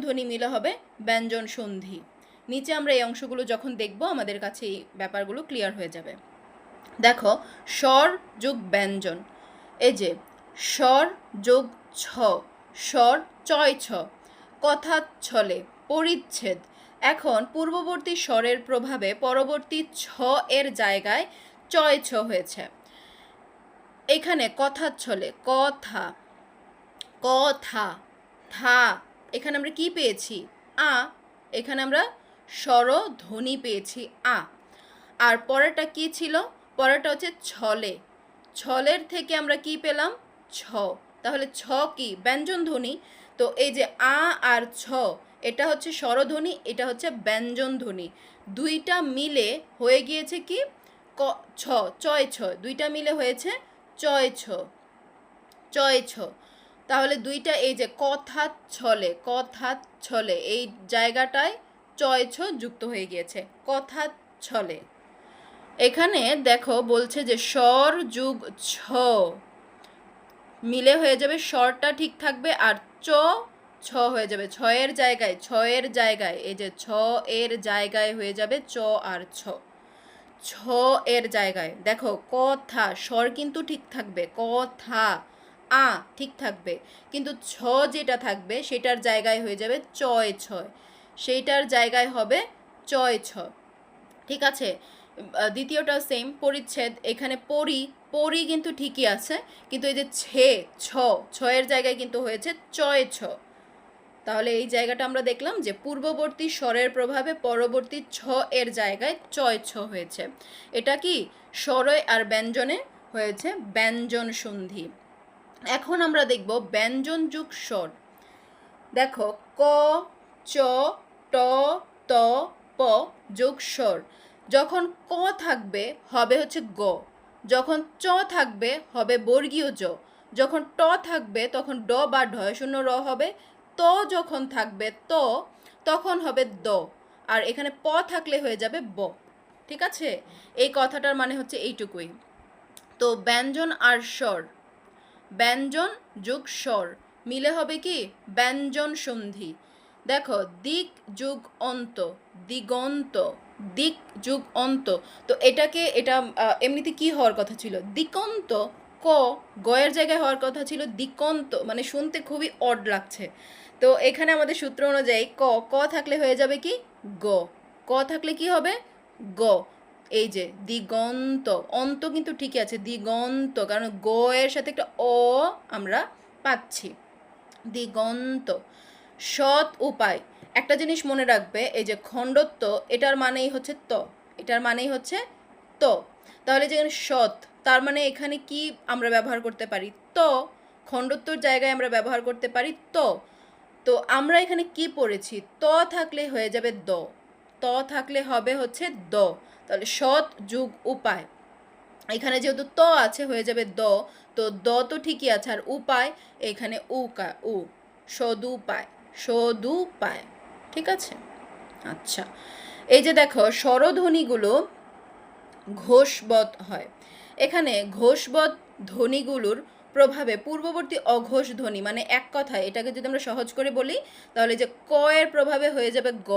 ধ্বনি মিলে হবে ব্যঞ্জন সন্ধি। নিচে আমরা এই অংশগুলো যখন দেখব আমাদের কাছে এই ব্যাপারগুলো ক্লিয়ার হয়ে যাবে। দেখো, স্বর যোগ ব্যঞ্জন, এই যে স্বর যোগ ছ, স্বর চয় ছ, কথা ছলে, পরিচ্ছেদ। এখন পূর্ববর্তী স্বরের প্রভাবে পরবর্তী ছ এর জায়গায় চয় ছ হয়েছে। এখানে কথা ছলে, কথা, কথা, থা, এখানে আমরা কি পেয়েছি? আ। এখানে আমরা স্বরধ্বনি পেয়েছি আ। আর পরেরটা কি ছিল? পরেরটা হচ্ছে ছলে, ছলের থেকে আমরা কি পেলাম? ছ। তাহলে ছ কি? ব্যঞ্জন ধ্বনি। তো এই যে আ আর ছ, এটা হচ্ছে স্বরধ্বনি, এটা হচ্ছে ব্যঞ্জন ধ্বনি। দুইটা মিলে হয়ে গিয়েছে কি? ছ, চয় ছ, দুইটা মিলে হয়েছে চয় ছ, চয় ছ। তাহলে দুইটা এই যে কথা ছলে, কথা ছলে, এই জায়গাটায় চয় ছ যুক্ত হয়ে গিয়েছে, কথা ছলে। এখানে দেখো বলছে যে স্বর যুগ ছ মিলে হয়ে যাবে, স্বরটা ঠিক থাকবে, আর চ ছ হয়ে যাবে, ছয়ের জায়গায়, ছয়ের জায়গায়, এই যে ছ এর জায়গায় হয়ে যাবে চ আর ছ, ছ এর জায়গায়। দেখো কথা, স্বর কিন্তু ঠিক থাকবে, কথা আ ঠিক থাকবে, কিন্তু ছ যেটা থাকবে সেটার জায়গায় হয়ে যাবে চয় ছয়, সেইটার জায়গায় হবে চয় ছ। ঠিক আছে। দ্বিতীয়টা সেম, পরিচ্ছেদ। এখানে পরি, পরি কিন্তু ঠিকই আছে, কিন্তু এই যে ছে, ছ, ছয়ের জায়গায় কিন্তু হয়েছে চয় ছ। তাহলে এই জায়গাটা আমরা দেখলাম যে পূর্ববর্তী স্বরের প্রভাবে পরবর্তী ছ এর জায়গায় চয় ছ হয়েছে। এটা কি? স্বরয় আর ব্যঞ্জনে হয়েছে ব্যঞ্জন সন্ধি। এখন আমরা দেখব ব্যঞ্জন যুগ স্বর। দেখো, ক, চ, ট, ত, প যোগ স্বর। যখন ক থাকবে হবে হচ্ছে গ, যখন চ থাকবে হবে বর্গীয় জ, যখন ট থাকবে তখন ড বা ঢয় শূন্য র হবে, ত যখন থাকবে ত তখন হবে দ, আর এখানে প থাকলে হয়ে যাবে ব। ঠিক আছে, এই কথাটার মানে হচ্ছে এইটুকুই। তো ব্যঞ্জন আর স্বর, ব্যঞ্জন যোগ স্বর মিলে হবে কি? ব্যঞ্জন সন্ধি। দেখো, দিক যোগ অন্ত, দিগন্ত, দিক যোগ অন্ত। তো এটাকে, এটা এমনিতে কি হওয়ার কথা ছিল? দিকন্ত। ক, গয়ের জায়গায় হওয়ার কথা ছিল দিকন্ত, মানে শুনতে খুবই অড লাগছে। তো এখানে আমাদের সূত্র অনুযায়ী ক, ক থাকলে হয়ে যাবে কি? গ। ক থাকলে কি হবে? গ। এই যে দিগন্ত, অন্ত কিন্তু ঠিকই আছে, দিগন্ত, কারণ গ এর সাথে একটা অ আমরা পাচ্ছি, দিগন্ত। সৎ উপায়, একটা জিনিস মনে রাখবে, এই যে খণ্ডত্ব, এটার মানেই হচ্ছে ত, এটার মানেই হচ্ছে ত। তাহলে যেখানে সৎ, তার মানে এখানে কি আমরা ব্যবহার করতে পারি? ত। খণ্ডত্বর জায়গায় আমরা ব্যবহার করতে পারি ত। তো আমরা এখানে কি পড়েছি? ত থাকলে হয়ে যাবে দ, ত থাকলে হবে হচ্ছে দ। তাহলে সৎ যুগ উপায়, এখানে যেহেতু ত আছে হয়ে যাবে দ, তো দ তো ঠিকই আছে, আর উপায় এখানে উকা, উ, সদুপায়, সদুপায়। ঠিক আছে। আচ্ছা, এই যে দেখো স্বরধ্বনিগুলো ঘোষবৎ হয়। এখানে ঘোষবৎ ধ্বনিগুলোর প্রভাবে পূর্ববর্তী অঘোষ ধ্বনি, মানে এক কথায় এটাকে যদি আমরা সহজ করে বলি তাহলে যে ক এর প্রভাবে হয়ে যাবে গ,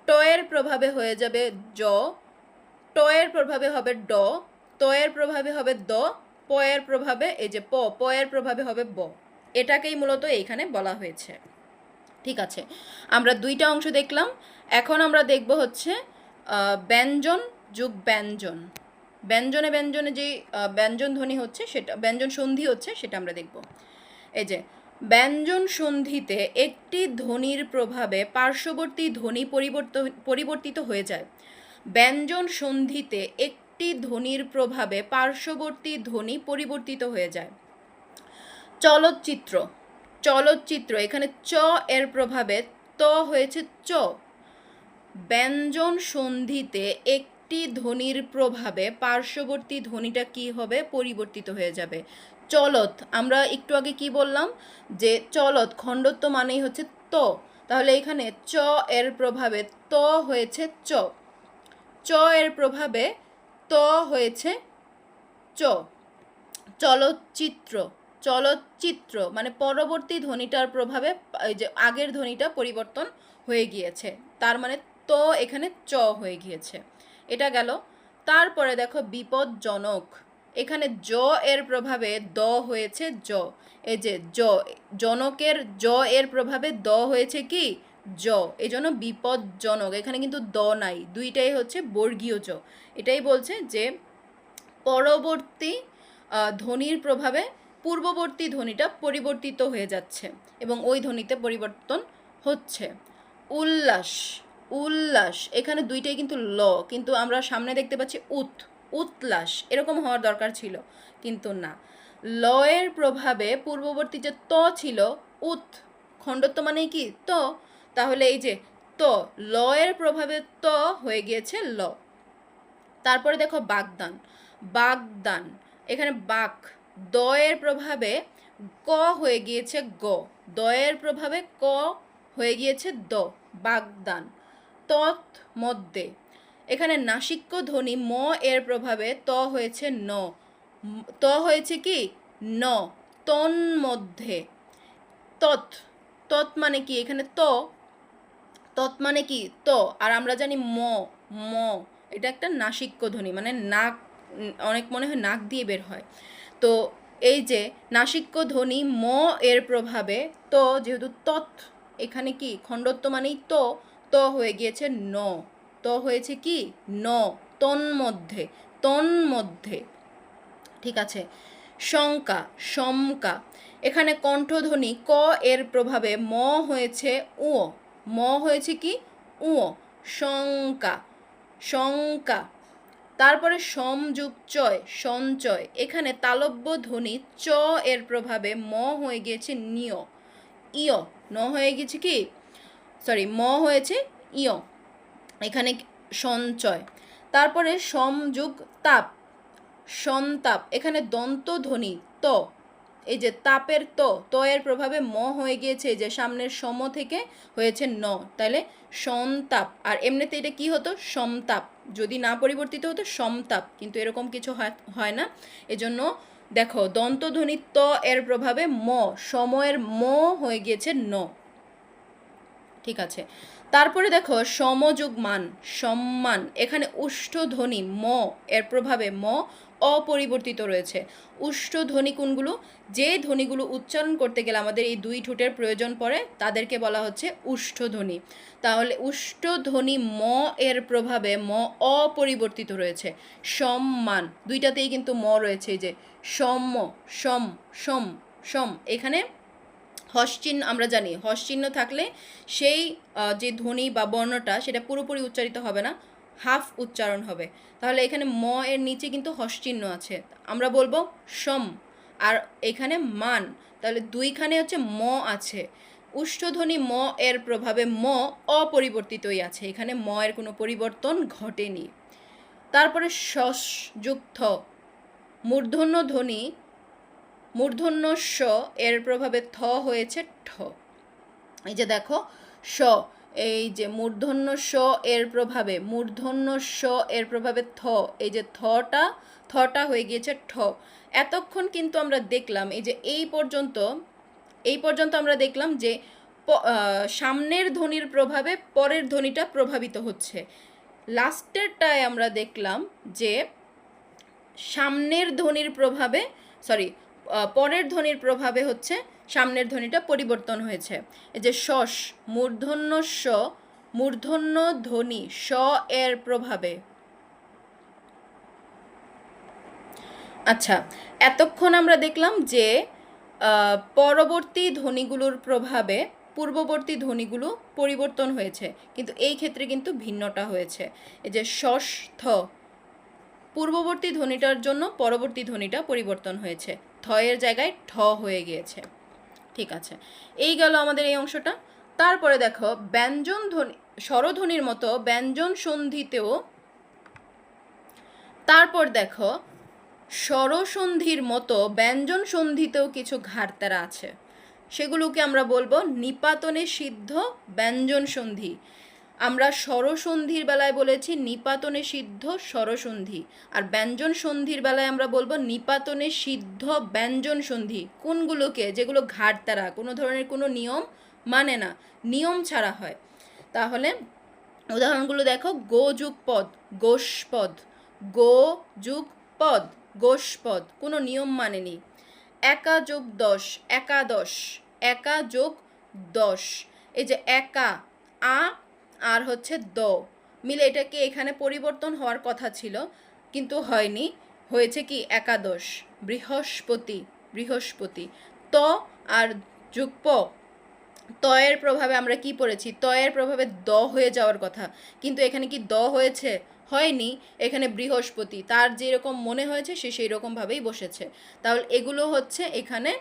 ট এর প্রভাবে হয়ে যাবে জ, ট এর প্রভাবে হবে ড, ত এর প্রভাবে হবে দ, প এর প্রভাবে এই যে প, প এর প্রভাবে হবে ব। এটাকেই মূলত এইখানে বলা হয়েছে। ঠিক আছে, আমরা দুইটা অংশ দেখলাম। এখন আমরা দেখব হচ্ছে ব্যঞ্জন যুগ ব্যঞ্জন। ব্যঞ্জনে ব্যঞ্জনে যে ব্যঞ্জন ধ্বনি হচ্ছে সেটা, ব্যঞ্জন সন্ধি হচ্ছে সেটা আমরা দেখব। এই যে ব্যঞ্জন সন্ধিতে একটি ধ্বনির প্রভাবে পার্শ্ববর্তী ধ্বনি পরিবর্তিত হয়ে যায়। ব্যঞ্জন সন্ধিতে একটি ধ্বনির প্রভাবে পার্শ্ববর্তী ধ্বনি পরিবর্তিত হয়ে যায়। চলচ্চিত্র, চলচ্চিত্র, এখানে চ এর প্রভাবে ত হয়েছে চ। ব্যঞ্জন সন্ধিতে একটি ধ্বনির প্রভাবে পার্শ্ববর্তী ধ্বনিটা কি হবে? পরিবর্তিত হয়ে যাবে। চলত, আমরা একটু আগে কি বললাম যে চলত খণ্ডত্ব মানেই হচ্ছে ত, তাহলে এখানে চ এর প্রভাবে ত হয়েছে চ, চ এর প্রভাবে ত হয়েছে চ। চলচ্চিত্র, চলচ্চিত্র মানে পরবর্তী ধ্বনিটার প্রভাবে এই যে আগের ধ্বনিটা পরিবর্তন হয়ে গিয়েছে, তার মানে তো এখানে চ হয়ে গিয়েছে। এটা গেল। তারপরে দেখো বিপজ্জনক, এখানে জ এর প্রভাবে দ হয়েছে জ, এই যে জ, জনকের জ এর প্রভাবে দ হয়েছে কি জ, এই জন্য বিপজ্জনক। এখানে কিন্তু দ নাই, দুইটাই হচ্ছে বর্গীয় জ। এটাই বলছে যে পরবর্তী ধ্বনির প্রভাবে পূর্ববর্তী ধ্বনিটা পরিবর্তিত হয়ে যাচ্ছে এবং ওই ধ্বনিতে পরিবর্তন হচ্ছে। উল্লাস, উল্লাস এখানে দুইটাই কিন্তু ল, কিন্তু আমরা সামনে দেখতে পাচ্ছি উত, উৎলাস, এরকম হওয়ার দরকার ছিল কিন্তু না। ল এর প্রভাবে পূর্ববর্তী যে ত ছিল উত, খণ্ডত্ব মানে কি তো, তাহলে এই যে ত, ল এর প্রভাবে ত হয়ে গিয়েছে ল। তারপরে দেখো বাগদান, বাগদান এখানে বাক, দ এর প্রভাবে ক হয়ে গিয়েছে গ, দ এর প্রভাবে ক হয়ে গিয়েছে দ, বাগদান। তৎ মধ্যে, এখানে নাসিক্য ধ্বনি ম এর প্রভাবে ত হয়েছে ন, ত হয়েছে কি ন, তন্মধ্যে। তৎ, তৎ মানে কি এখানে ত, তৎ মানে কি তো, আর আমরা জানি ম, ম এটা একটা নাসিক্য ধ্বনি, মানে নাক, অনেক মনে হয় নাক দিয়ে বের হয়। তো এই যে নাসিক্য ধ্বনি ম এর প্রভাবে তো, যেহেতু তৎ এখানে কি খণ্ডত্ব মানেই তো, তো হয়ে গিয়েছে ন, তো হয়েছে কি ন, তন্মধ্যে, তন্মধ্যে। ঠিক আছে। শঙ্কা, শমকা, এখানে কণ্ঠধ্বনি ক এর প্রভাবে ম হয়েছে উ, ম হয়েছে কি উ, শঙ্কা, শঙ্কা। তারপরে সমযুগ চয়, সঞ্চয়, এখানে তালব্য ধ্বনি চ এর প্রভাবে ম হয়ে গিয়েছে নিয়, ইয়, ন হয়ে গেছে কি সরি ম হয়েছে ইয়, এখানে সঞ্চয়। তারপরে সমযুগ তাপ, সন্তাপ, এখানে দন্ত ধ্বনি ত, এই যে তাপের তো, তো এর প্রভাবে ম হয়ে গিয়েছে, যে সামনের সম থেকে হয়েছে ন, তাহলে সন্তাপ। আর এমনিতে এটা কি হতো সমতাপ, যদি না পরিবর্তিত হতো সমতাপ, কিন্তু এরকম কিছু হয় না, এজন্য দেখো দন্তধ্বনি ত এর প্রভাবে ম, সময়ের ম হয়ে গিয়েছে ন। ঠিক আছে। তারপরে দেখো সমযুগ মান, সম্মান, এখানে উষ্ঠধ্বনি ম এর প্রভাবে ম অপরিবর্তিত রয়েছে। উষ্ঠধ্বনি কোনগুলো, যে ধ্বনিগুলো উচ্চারণ করতে গেলে আমাদের এই দুই ঠোঁটের প্রয়োজন পড়ে তাদেরকে বলা হচ্ছে উষ্ঠধ্বনি। তাহলে উষ্ঠধ্বনি ম এর প্রভাবে ম অপরিবর্তিত রয়েছে। সম্মান, দুইটাতেই কিন্তু ম রয়েছে, যে সম, সম, সম, সম, এখানে হস চিহ্ন, আমরা জানি হস চিহ্ন থাকলে সেই যে ধ্বনি বা বর্ণটা সেটা পুরোপুরি উচ্চারিত হবে না, হাফ উচ্চারণ হবে। তাহলে এখানে ম এর নিচে কিন্তু হস চিহ্ন আছে, আমরা বলবো সম, আর এখানে মান, তাহলে দুইখানে হচ্ছে ম আছে। উষ্ঠধ্বনি ম এর প্রভাবে ম অপরিবর্তিতই আছে, এখানে ম এর কোনো পরিবর্তন ঘটেনি। তারপরে শস যুক্ত মূর্ধন্য ধ্বনি, মূর্ধন্য স এর প্রভাবে থ হয়েছে ঠ, এই যে দেখো স, এই যে মূর্ধন্য স এর প্রভাবে, মূর্ধন্য স এর প্রভাবে থ, এই যে থটা, থটা হয়ে গিয়েছে ঠ। এতক্ষণ কিন্তু আমরা দেখলাম এই যে এই পর্যন্ত, এই পর্যন্ত আমরা দেখলাম যে সামনের ধ্বনির প্রভাবে পরের ধ্বনিটা প্রভাবিত হচ্ছে। লাস্টেরটায় আমরা দেখলাম যে সামনের ধ্বনির প্রভাবে, সরি পরের ধ্বনির প্রভাবে হচ্ছে সামনের ধ্বনিটা পরিবর্তন হয়েছে। এই যে শস, মূর্ধন্য স, মূর্ধন্য ধ্বনি স এর প্রভাবে। আচ্ছা, এতক্ষণ আমরা দেখলাম যে পরবর্তী ধ্বনিগুলোর প্রভাবে পূর্ববর্তী ধ্বনিগুলো পরিবর্তন হয়েছে, কিন্তু এই ক্ষেত্রে কিন্তু ভিন্নটা হয়েছে। এই যে শস থ, পূর্ববর্তী ধ্বনিটার জন্য পরবর্তী ধ্বনিটা পরিবর্তন হয়েছে, থ এর জায়গায় ঠ হয়ে গিয়েছে। ঠিক আছে, এই গেল আমাদের এই অংশটা। তারপরে দেখো ব্যঞ্জন ধ্বনি, স্বরধ্বনির মতো ব্যঞ্জন সন্ধিতেও, তারপর দেখো স্বরসন্ধির মতো ব্যঞ্জন সন্ধিতেও কিছু ঘাটতারা আছে। সেগুলোকে আমরা বলবো নিপাতনে সিদ্ধ ব্যঞ্জন সন্ধি। আমরা স্বরসন্ধির বেলায় বলেছি নিপাতনে সিদ্ধ স্বরসন্ধি, আর ব্যঞ্জন সন্ধির বেলায় আমরা বলবো নিপাতনে সিদ্ধ ব্যঞ্জন সন্ধি। কোনগুলোকে? যেগুলো ঘাড়তারা, কোনো ধরনের কোনো নিয়ম মানে না, নিয়ম ছাড়া হয়। তাহলে উদাহরণগুলো দেখো, গো যুগ পদ গোষ্পদ, গো যুগ পদ গোষ্পদ, কোনো নিয়ম মানেনি। একা যোগ দশ একাদশ, একা যোগ দশ, এই যে একা আ আর হচ্ছে দ মিলে এটাকে এখানে পরিবর্তন হওয়ার কথা ছিল কিন্তু হয়নি, হয়েছে কি একাদশ। বৃহস্পতি বৃহস্পতি, ত আর যুগ প, তয়ের প্রভাবে আমরা কি পড়েছি? তয়ের প্রভাবে দ হয়ে যাওয়ার কথা, কিন্তু এখানে কি দ হয়েছে? হয়নি। এখানে বৃহস্পতি, তার যেরকম মনে হয়েছে সে সেই রকমভাবেই বসেছে। তাহলে এগুলো হচ্ছে এখানে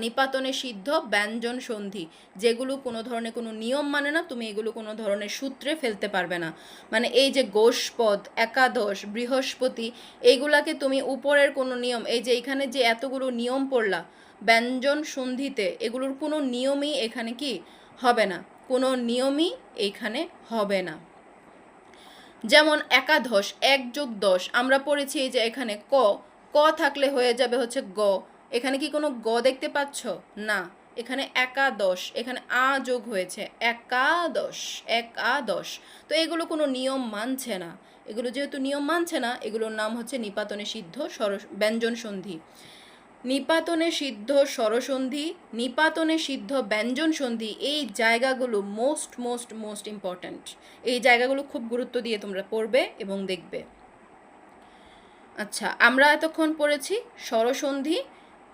নিপাতনে সিদ্ধ ব্যঞ্জন সন্ধি, যেগুলো কোনো ধরনের কোনো নিয়ম মানে না, তুমি এগুলো কোনো ধরনের সূত্রে ফেলতে পারবে না। মানে এই যে গোষ্পদ, একাদশ, বৃহস্পতি, এইগুলাকে তুমি উপরের কোনো নিয়ম, এই যে এখানে যে এতগুলো নিয়ম পড়লা ব্যঞ্জন সন্ধিতে, এগুলোর কোনো নিয়মই এখানে কি হবে না, কোনো নিয়মই এইখানে হবে না। যেমন একাদশ, 1+10 আমরা পড়েছি, এই যে এখানে ক, ক থাকলে হয়ে যাবে হচ্ছে গ, এখানে কি কোনো গ দেখতে পাচ্ছ? না, এখানে একাদশ, এখানে আ যোগ হয়েছে, একাদশ একাদশ। তো এগুলো কোনো নিয়ম মানছে না, এগুলো যেহেতু নিয়ম মানছে না, এগুলোর নাম হচ্ছে নিপাতনে সিদ্ধ ব্যঞ্জন সন্ধি। নিপাতনে সিদ্ধ স্বরসন্ধি, নিপাতনে সিদ্ধ ব্যঞ্জন সন্ধি, এই জায়গাগুলো মোস্ট মোস্ট মোস্ট ইম্পর্ট্যান্ট। এই জায়গাগুলো খুব গুরুত্ব দিয়ে তোমরা পড়বে এবং দেখবে। আচ্ছা, আমরা এতক্ষণ পড়েছি স্বরসন্ধি,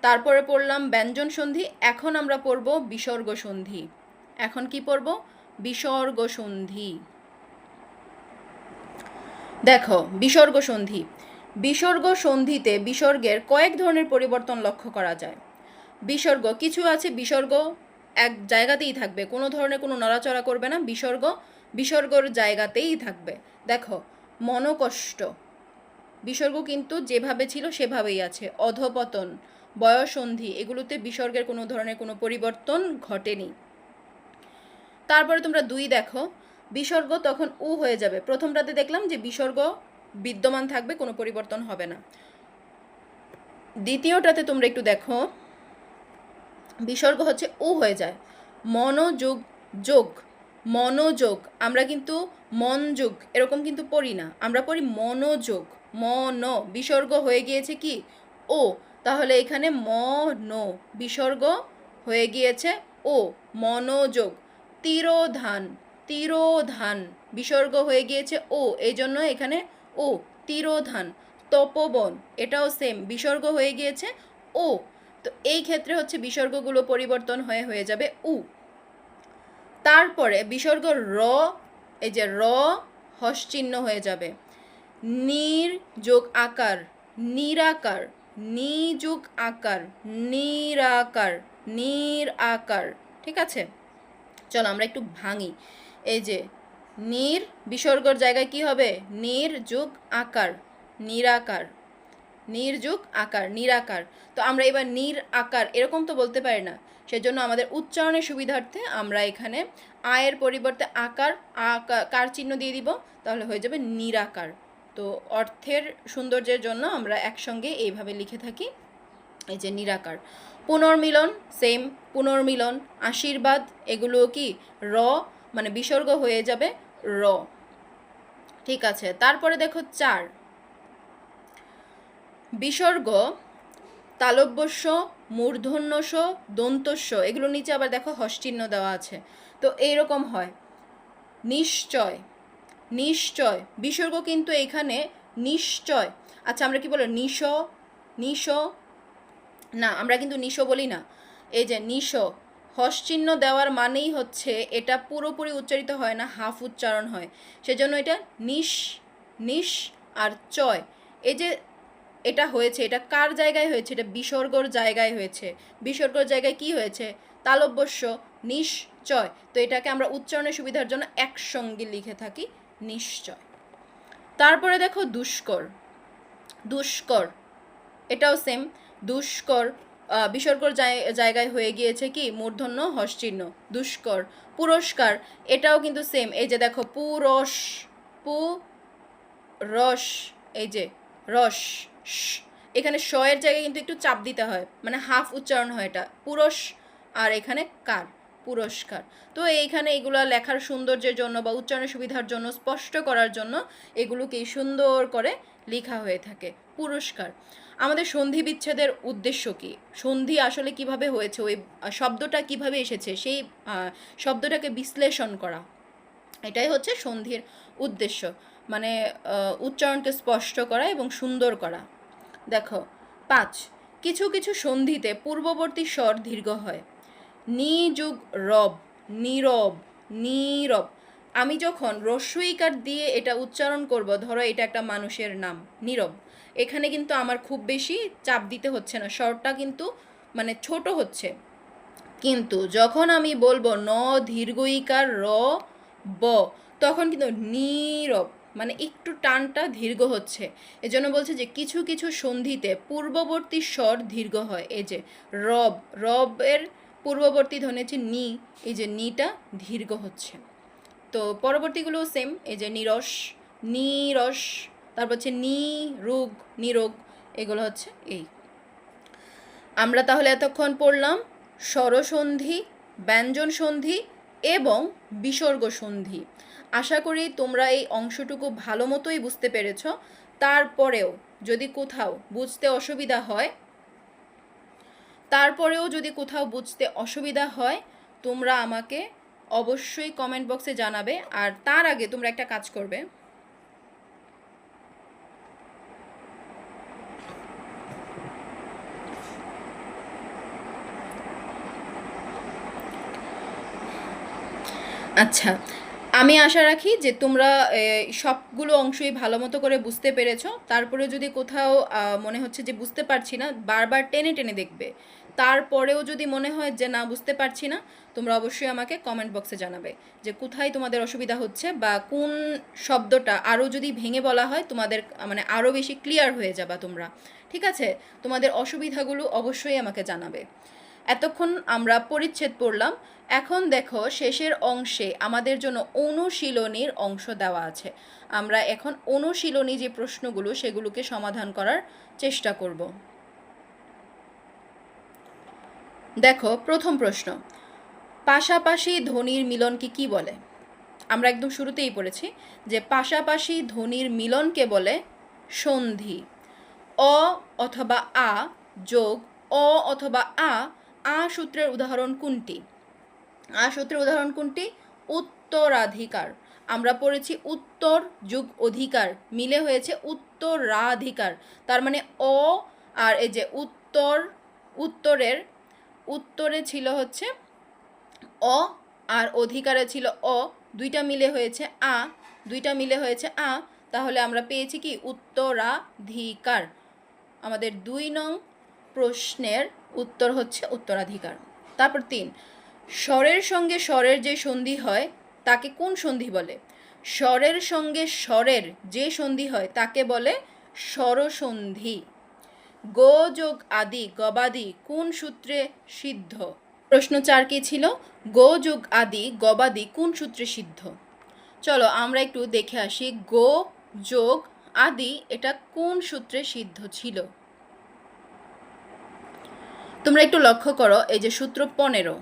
তারপরে পড়লাম ব্যঞ্জন সন্ধি, এখন আমরা পড়ব বিসর্গ সন্ধি। এখন কি পড়ব? বিসর্গ সন্ধি। দেখো, বিসর্গ সন্ধি, বিসর্গ সন্ধিতে বিসর্গের কয়েক ধরনের পরিবর্তন লক্ষ্য করা যায়। বিসর্গ কিছু আছে, বিসর্গ এক জায়গাতেই থাকবে, কোনো ধরনের কোনো নড়াচড়া করবে না, বিসর্গ বিসর্গর জায়গাতেই থাকবে। দেখো, মনকষ্ট, বিসর্গ কিন্তু যেভাবে ছিল সেভাবেই আছে। অধপতন, বয়সন্ধি, এগুলোতে বিসর্গের কোনো ধরনের কোনো পরিবর্তন ঘটেনি। তারপরে তোমরা 2 দেখো, বিসর্গ তখন উ হয়ে যাবে। প্রথমটাতে দেখলাম যে বিসর্গ বিদ্যমান থাকবে, কোনো পরিবর্তন হবে না। দ্বিতীয়টাতে তোমরা একটু দেখো, বিসর্গ হচ্ছে উ হয়ে যায়। মনোযোগ যোগ, মনোযোগ, আমরা কিন্তু মনযোগ এরকম কিন্তু পড়ি না, আমরা পড়ি মনোযোগ, মন, বিসর্গ হয়ে গিয়েছে কি ও, তাহলে এখানে মন, বিসর্গ হয়ে গিয়েছে ও, মনোযোগ। তিরোধান, তিরোধান, বিসর্গ হয়ে গিয়েছে ও, এই জন্য এখানে ও, তিরোধান। তপবন, এটাও সেম, বিসর্গ হয়ে গিয়েছে ও, তো এই ক্ষেত্রে হচ্ছে বিসর্গগুলো পরিবর্তন হয়ে যাবে উ। তারপরে বিসর্গ র, এই যে র হস্চিহ্ন হয়ে যাবে। নির যোগ আকার, নিরাকার, নি যোগ আকার, নিরাকার, নির আকার। ঠিক আছে, চলো আমরা একটু ভাঙি। এই যে নির, বিসর্গর জায়গায় কি হবে? নির যোগ আকার, নিরাকার, নির যোগ আকার, নিরাকার। তো আমরা এবার নির আকার এরকম তো বলতে পারি না, সেজন্য আমাদের উচ্চারণের সুবিধার্থে আমরা এখানে আয়ের পরিবর্তে আকার, কার চিহ্ন দিয়ে দিব, তাহলে হয়ে যাবে নিরাকার। তো অর্থের সৌন্দর্যের জন্য আমরা একসঙ্গে এইভাবে লিখে থাকি, এই যে নিরাকার। পুনর্মিলন সেম, পুনর্মিলন। আশীর্বাদ, এগুলো কি র, মানে বিসর্গ হয়ে যাবে র। ঠিক আছে, তারপরে দেখো 4, বিসর্গ তালব্যস্য, মূর্ধন্যস্য, দন্তস্য, এগুলো নিচে আবার দেখো হস্চিহ্ন দেওয়া আছে। তো এইরকম হয়। নিশ্চয়, নিশ্চয়, বিসর্গ কিন্তু এখানে নিশ্চয়। আচ্ছা, আমরা কি বলো নিশ, নিশ, না আমরা কিন্তু নিশ বলি না। এই যে নিশ, হস্চিহ্ন দেওয়ার মানেই হচ্ছে এটা পুরোপুরি উচ্চারিত হয় না, হাফ উচ্চারণ হয়, সেজন্য এটা নিশ, নিশ আর চয়। এই যে এটা হয়েছে, এটা কার জায়গায় হয়েছে? এটা বিসর্গর জায়গায় হয়েছে। বিসর্গর জায়গায় কি হয়েছে? তালব্যস্য, নিশ্চয়। তো এটাকে আমরা উচ্চারণের সুবিধার জন্য একসঙ্গে লিখে থাকি নিশ্চয়। তারপরে দেখো দুষ্কর, দুষ্কর, এটাও সেম, দুষ্কর, বিসর্গর জায়গায় হয়ে গিয়েছে কি মূর্ধন্য হস্চিহ্ন। দুষ্কর, পুরস্কার, এটাও কিন্তু সেম। এই যে দেখো পুরস, পু রস, এই যে রস, এখানে স এর জায়গায় কিন্তু একটু চাপ দিতে হয়, মানে হাফ উচ্চারণ হয় এটা, পুরস, আর এখানে কার, পুরস্কার। তো এইখানে এগুলো লেখার সৌন্দর্যের জন্য বা উচ্চারণের সুবিধার জন্য, স্পষ্ট করার জন্য এগুলোকেই সুন্দর করে লেখা হয়ে থাকে পুরস্কার। আমাদের সন্ধি বিচ্ছেদের উদ্দেশ্য কি, সন্ধি আসলে কিভাবে হয়েছে, ওই শব্দটা কিভাবে এসেছে, সেই শব্দটাকে বিশ্লেষণ করা, এটাই হচ্ছে সন্ধির উদ্দেশ্য, মানে উচ্চারণকে স্পষ্ট করা এবং সুন্দর করা। দেখো 5, কিছু কিছু সন্ধিতে পূর্ববর্তী স্বর দীর্ঘ হয়। নি যুগ রব, নীরব, নীরব। আমি যখন রস্বইকার দিয়ে এটা উচ্চারণ করব, ধরো এটা একটা মানুষের নাম নীরব, এখানে কিন্তু আমার খুব বেশি চাপ দিতে হচ্ছে না, স্বরটা কিন্তু মানে ছোট হচ্ছে। কিন্তু যখন আমি বলবো ন দীর্ঘইকার র ব, তখন কিন্তু নীরব, মানে একটু টানটা দীর্ঘ হচ্ছে। এজন্য বলছে যে কিছু কিছু সন্ধিতে পূর্ববর্তী স্বর দীর্ঘ হয়। এই যে রব, রবের পূর্ববর্তী ধ্বনি হচ্ছে নি, এই যে নিটা দীর্ঘ হচ্ছে। তো পরবর্তীগুলো সেম, এই যে নিরস, নিরস, তারপর হচ্ছে নি রোগ, নিরোগ, এগুলো হচ্ছে এই। আমরা তাহলে এতক্ষণ পড়লাম স্বরসন্ধি, ব্যঞ্জন সন্ধি এবং বিসর্গ সন্ধি। আশা করি তোমরা এই অংশটুকু ভালো মতোই বুঝতে পেরেছ। তারপরেও যদি কোথাও বুঝতে অসুবিধা হয়, তোমরা আমাকে অবশ্যই কমেন্ট বক্সে জানাবে। আর তার আগে তোমরা একটা কাজ করবে, আচ্ছা, আমি আশা রাখি যে তোমরা সবগুলো অংশই ভালো মতো করে বুঝতে পেরেছো। তারপরে যদি কোথাও মনে হচ্ছে যে বুঝতে পারছি না, বারবার টেনে টেনে দেখবে। তারপরেও যদি মনে হয় যে না বুঝতে পারছি না, তোমরা অবশ্যই আমাকে কমেন্ট বক্সে জানাবে যে কোথায় তোমাদের অসুবিধা হচ্ছে, বা কোন শব্দটা আরও যদি ভেঙে বলা হয় তোমাদের মানে আরও বেশি ক্লিয়ার হয়ে যাবা তোমরা। ঠিক আছে, তোমাদের অসুবিধাগুলো অবশ্যই আমাকে জানাবে। এতক্ষণ আমরা পরিচ্ছেদ পড়লাম। এখন দেখো শেষের অংশে আমাদের জন্য অনুশীলনীর অংশ দেওয়া আছে। আমরা এখন অনুশীলনী যে প্রশ্নগুলো সেগুলোকে সমাধান করার চেষ্টা করব। দেখো প্রথম প্রশ্ন, পাশাপাশি ধ্বনির মিলনকে কি বলে? আমরা একদম শুরুতেই পড়েছি যে পাশাপাশি ধ্বনির মিলনকে বলে সন্ধি। অ অথবা আ যোগ অ অথবা আ সূত্রের উদাহরণ কোনটি? সূত্রের উদাহরণ কোনটি? উত্তরাধিকার। আমরা পড়েছি উত্তর যুগ অধিকার মিলে হয়েছে উত্তরাধিকার। তার মানে অ আর এই যে উত্তরে ছিল হচ্ছে অ, আর অধিকারে ছিল অ, দুইটা মিলে হয়েছে আ, তাহলে আমরা পেয়েছি কি উত্তরাধিকার। আমাদের 2 নং প্রশ্নের উত্তর হচ্ছে উত্তরাধিকার। তারপর 3, স্বরের সঙ্গে স্বরের যে সন্ধি হয় তাকে কোন সন্ধি বলে? স্বরের সঙ্গে স্বরের যে সন্ধি হয় তাকে বলে স্বরসন্ধি। গো যোগ আদি গবাদি কোন সূত্রে সিদ্ধ? প্রশ্ন 4 কি ছিল? গো যোগ আদি গবাদি কোন সূত্রে সিদ্ধ? চলো আমরা একটু দেখে আসি গো যোগ আদি এটা কোন সূত্রে সিদ্ধ ছিল। তোমরা একটু লক্ষ্য করো, এই যে সূত্র 15,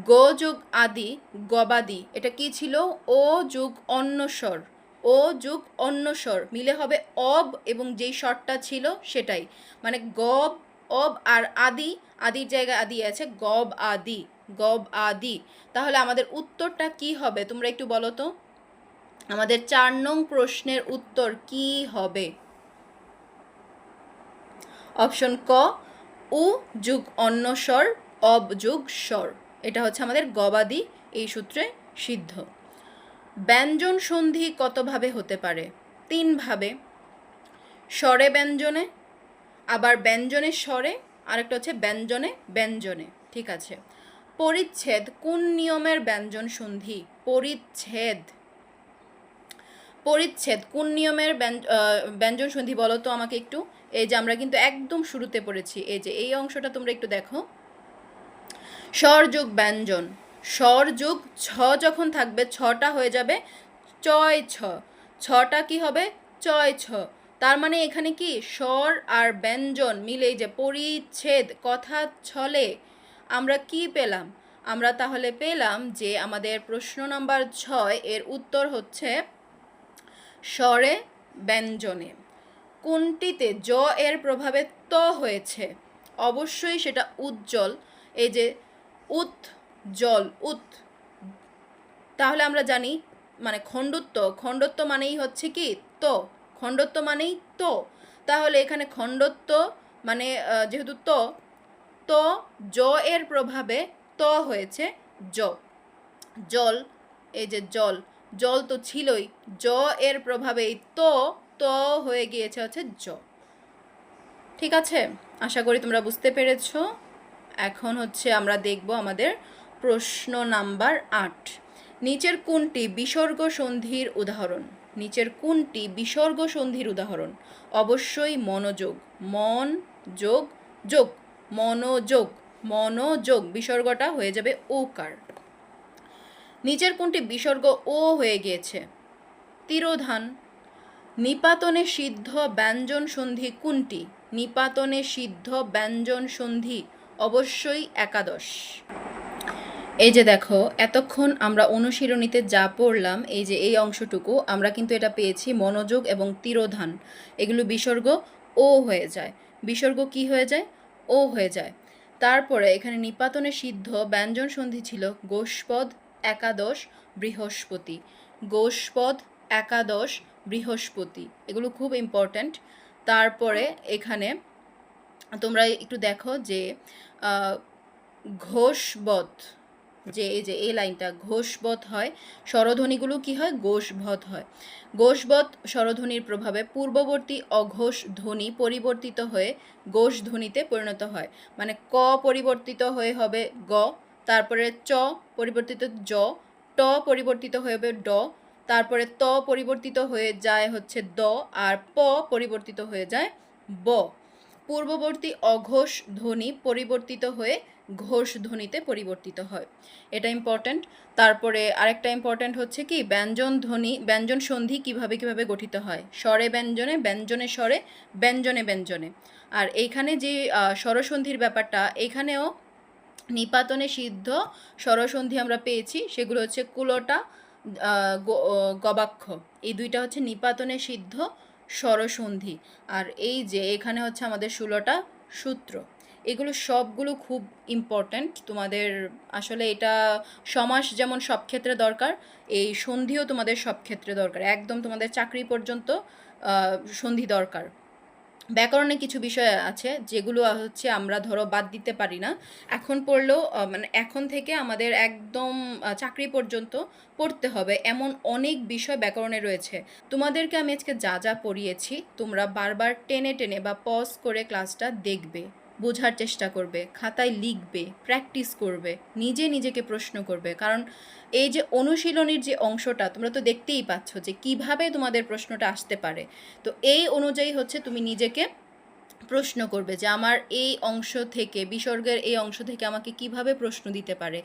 গো যোগ আদি গবাদি এটা কি ছিল? ও যোগ অন্যস্বর, মিলে হবে অব, এবং যেই স্বরটা ছিল সেটাই, মানে গব অব আর আদির জায়গায় আদি আছে, গব আদি। তাহলে আমাদের উত্তরটা কি হবে তোমরা একটু বলো তো? আমাদের 4 নং প্রশ্নের উত্তর কি হবে? অপশন ক, উ যুগ অন্যস্বর অব যুগ স্বর, এটা হচ্ছে আমাদের গবাদি এই সূত্রে সিদ্ধ। ব্যঞ্জন সন্ধি কতভাবে হতে পারে? 3 ভাবে। স্বরে ব্যঞ্জনে, আবার ব্যঞ্জনে স্বরে, আরেকটা হচ্ছে ব্যঞ্জনে ব্যঞ্জনে। ঠিক আছে, পরিচ্ছেদ কোন নিয়মের ব্যঞ্জন সন্ধি? পরিচ্ছেদ কোন নিয়মের ব্যঞ্জন সন্ধি বলো তো আমাকে একটু। এই যে আমরা কিন্তু একদম শুরুতে পড়েছি, এই যে এই অংশটা তোমরা একটু দেখো। স্বর যোগ ব্যঞ্জন, স্বর যোগ ছ যখন থাকবে ছটা হয়ে যাবে চয় ছ, ছটা কি হবে চয় ছ। তার মানে এখানে কি স্বর আর ব্যঞ্জন মিলে যে পরিচ্ছেদ কথা ছলে আমরা কি পেলাম, আমরা তাহলে পেলাম যে আমাদের প্রশ্ন নাম্বার 6 এর উত্তর হচ্ছে স্বরে ব্যঞ্জনে। কোনটিতে জ এর প্রভাবে ত হয়েছে? অবশ্যই সেটা উজ্জ্বল। এই যে উত জল উত, তাহলে আমরা জানি মানে খণ্ডত্ব, খণ্ডত্ব মানেই হচ্ছে কি তো, খণ্ডত্ব মানেই তো। তাহলে এখানে খণ্ডত্ব মানে যেহেতু তো, তো জ এর প্রভাবে ত হয়েছে জ, জল। এই যে জল, জল তো ছিলই, জ এর প্রভাবেই তো তো হয়ে গিয়েছে হচ্ছে জ। ঠিক আছে, আশা করি তোমরা বুঝতে পেরেছো। এখন হচ্ছে আমরা দেখব আমাদের প্রশ্ন নাম্বার 8। নিচের কোনটি বিসর্গ সন্ধির উদাহরণ? নিচের কোনটি বিসর্গ সন্ধির উদাহরণ? অবশ্যই মনোযোগ, মন যোগ যোগ, মনোযোগ, মনোযোগ, বিসর্গটা হয়ে যাবে ওকার। নিচের কোনটি বিসর্গ ও হয়ে গিয়েছে? তিরোধান। নিপাতনে সিদ্ধ ব্যঞ্জন সন্ধি কোনটি? নিপাতনে সিদ্ধ ব্যঞ্জন সন্ধি অবশ্যই একাদশ। এই যে দেখো এতক্ষণ আমরা অনুশীলনীতে যা পড়লাম, এই যে এই অংশটুকু আমরা কিন্তু এটা পেয়েছি মনোযোগ এবং তিরোধান, এগুলো বিসর্গ ও হয়ে যায়। বিসর্গ কি হয়ে যায়? ও হয়ে যায়। তারপরে এখানে নিপাতনে সিদ্ধ ব্যঞ্জন সন্ধি ছিল গোষ্পদ একাদশ বৃহস্পতি, গোষ্পদ একাদশ বৃহস্পতি, এগুলো খুব ইম্পর্ট্যান্ট। তারপরে এখানে তোমরা একটু দেখো যে ঘোষবধ, যে এই যে এই লাইনটা ঘোষবধ হয়, স্বরধ্বনিগুলো কি হয় ঘোষবধ হয়। ঘোষবধ স্বরধ্বনির প্রভাবে পূর্ববর্তী অঘোষ ধ্বনি পরিবর্তিত হয়ে ঘোষ ধ্বনিতে পরিণত হয়। মানে ক পরিবর্তিত হয়ে হবে গ, তারপরে চ পরিবর্তিত জ, ট পরিবর্তিত হয়ে হবে ড, তারপরে ত পরিবর্তিত হয়ে যায় হচ্ছে দ, আর প পরিবর্তিত হয়ে যায় ব। পূর্ববর্তী অঘোষ ধ্বনি পরিবর্তিত হয়ে ঘোষ ধ্বনিতে পরিবর্তিত হয়, এটা ইম্পর্ট্যান্ট। তারপরে আরেকটা ইম্পর্ট্যান্ট হচ্ছে কি ব্যঞ্জন ধ্বনি ব্যঞ্জন সন্ধি কিভাবে কিভাবে গঠিত হয়, স্বরে ব্যঞ্জনে, ব্যঞ্জনে স্বরে, ব্যঞ্জনে ব্যঞ্জনে। আর এইখানে যে স্বরসন্ধির ব্যাপারটা, এখানেও নিপাতনে সিদ্ধ স্বরসন্ধি আমরা পেয়েছি, সেগুলো হচ্ছে কুলটা গবাক্ষ, এই দুইটা হচ্ছে নিপাতনে সিদ্ধ স্বরসন্ধি। আর এই যে এখানে হচ্ছে আমাদের 16টা সূত্র, এগুলো সবগুলো খুব ইম্পর্ট্যান্ট তোমাদের। আসলে এটা সমাস যেমন সব ক্ষেত্রে দরকার, এই সন্ধিও তোমাদের সব ক্ষেত্রে দরকার, একদম তোমাদের চাকরি পর্যন্ত সন্ধি দরকার। ব্যাকরণে কিছু বিষয় আছে যেগুলো হচ্ছে আমরা ধরো বাদ দিতে পারি না, এখন পড়লেও মানে এখন থেকে আমাদের একদম চাকরি পর্যন্ত পড়তে হবে, এমন অনেক বিষয় ব্যাকরণে রয়েছে। তোমাদেরকে আমি আজকে যা যা পড়িয়েছি তোমরা বারবার টেনে টেনে বা পজ করে ক্লাসটা দেখবে, বোঝার চেষ্টা করবে, খাতায় লিখবে, প্র্যাকটিস করবে, নিজে নিজেকে প্রশ্ন করবে। কারণ এই যে অনুশীলনীর যে অংশটা তোমরা তো দেখতেই পাচ্ছ যে কিভাবে তোমাদের প্রশ্নটা আসতে পারে। তো এই অনুযায়ী হচ্ছে তুমি নিজেকে প্রশ্ন করবে যে আমার এই অংশ থেকে, বিসর্গের এই অংশ থেকে আমাকে কিভাবে প্রশ্ন দিতে পারে,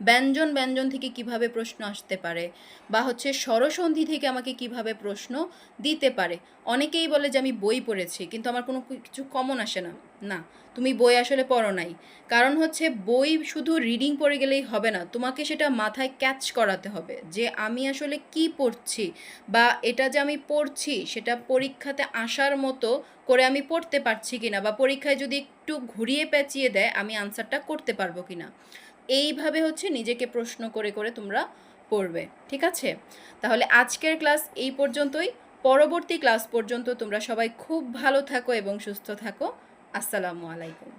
ব্যঞ্জন ব্যঞ্জন থেকে কিভাবে প্রশ্ন আসতে পারে, বা হচ্ছে স্বরসন্ধি থেকে আমাকে কিভাবে প্রশ্ন দিতে পারে। অনেকেই বলে যে আমি বই পড়েছি কিন্তু আমার কোনো কিছু কমন আসে না। না, তুমি বই আসলে পড়ো নাই। কারণ হচ্ছে বই শুধু রিডিং পড়ে গেলেই হবে না, তোমাকে সেটা মাথায় ক্যাচ করাতে হবে যে আমি আসলে কি পড়ছি, বা এটা যে আমি পড়ছি সেটা পরীক্ষাতে আসার মতো করে আমি পড়তে পারছি কিনা, বা পরীক্ষায় যদি একটু ঘুরিয়ে পেঁচিয়ে দেয় আমি আনসারটা করতে পারবো কিনা। এইভাবে হচ্ছে নিজেকে প্রশ্ন করে করে তোমরা পড়বে, ঠিক আছে? তাহলে আজকের ক্লাস এই পর্যন্তই, পরবর্তী ক্লাস পর্যন্ত তোমরা সবাই খুব ভালো থাকো এবং সুস্থ থাকো। আসসালামু আলাইকুম।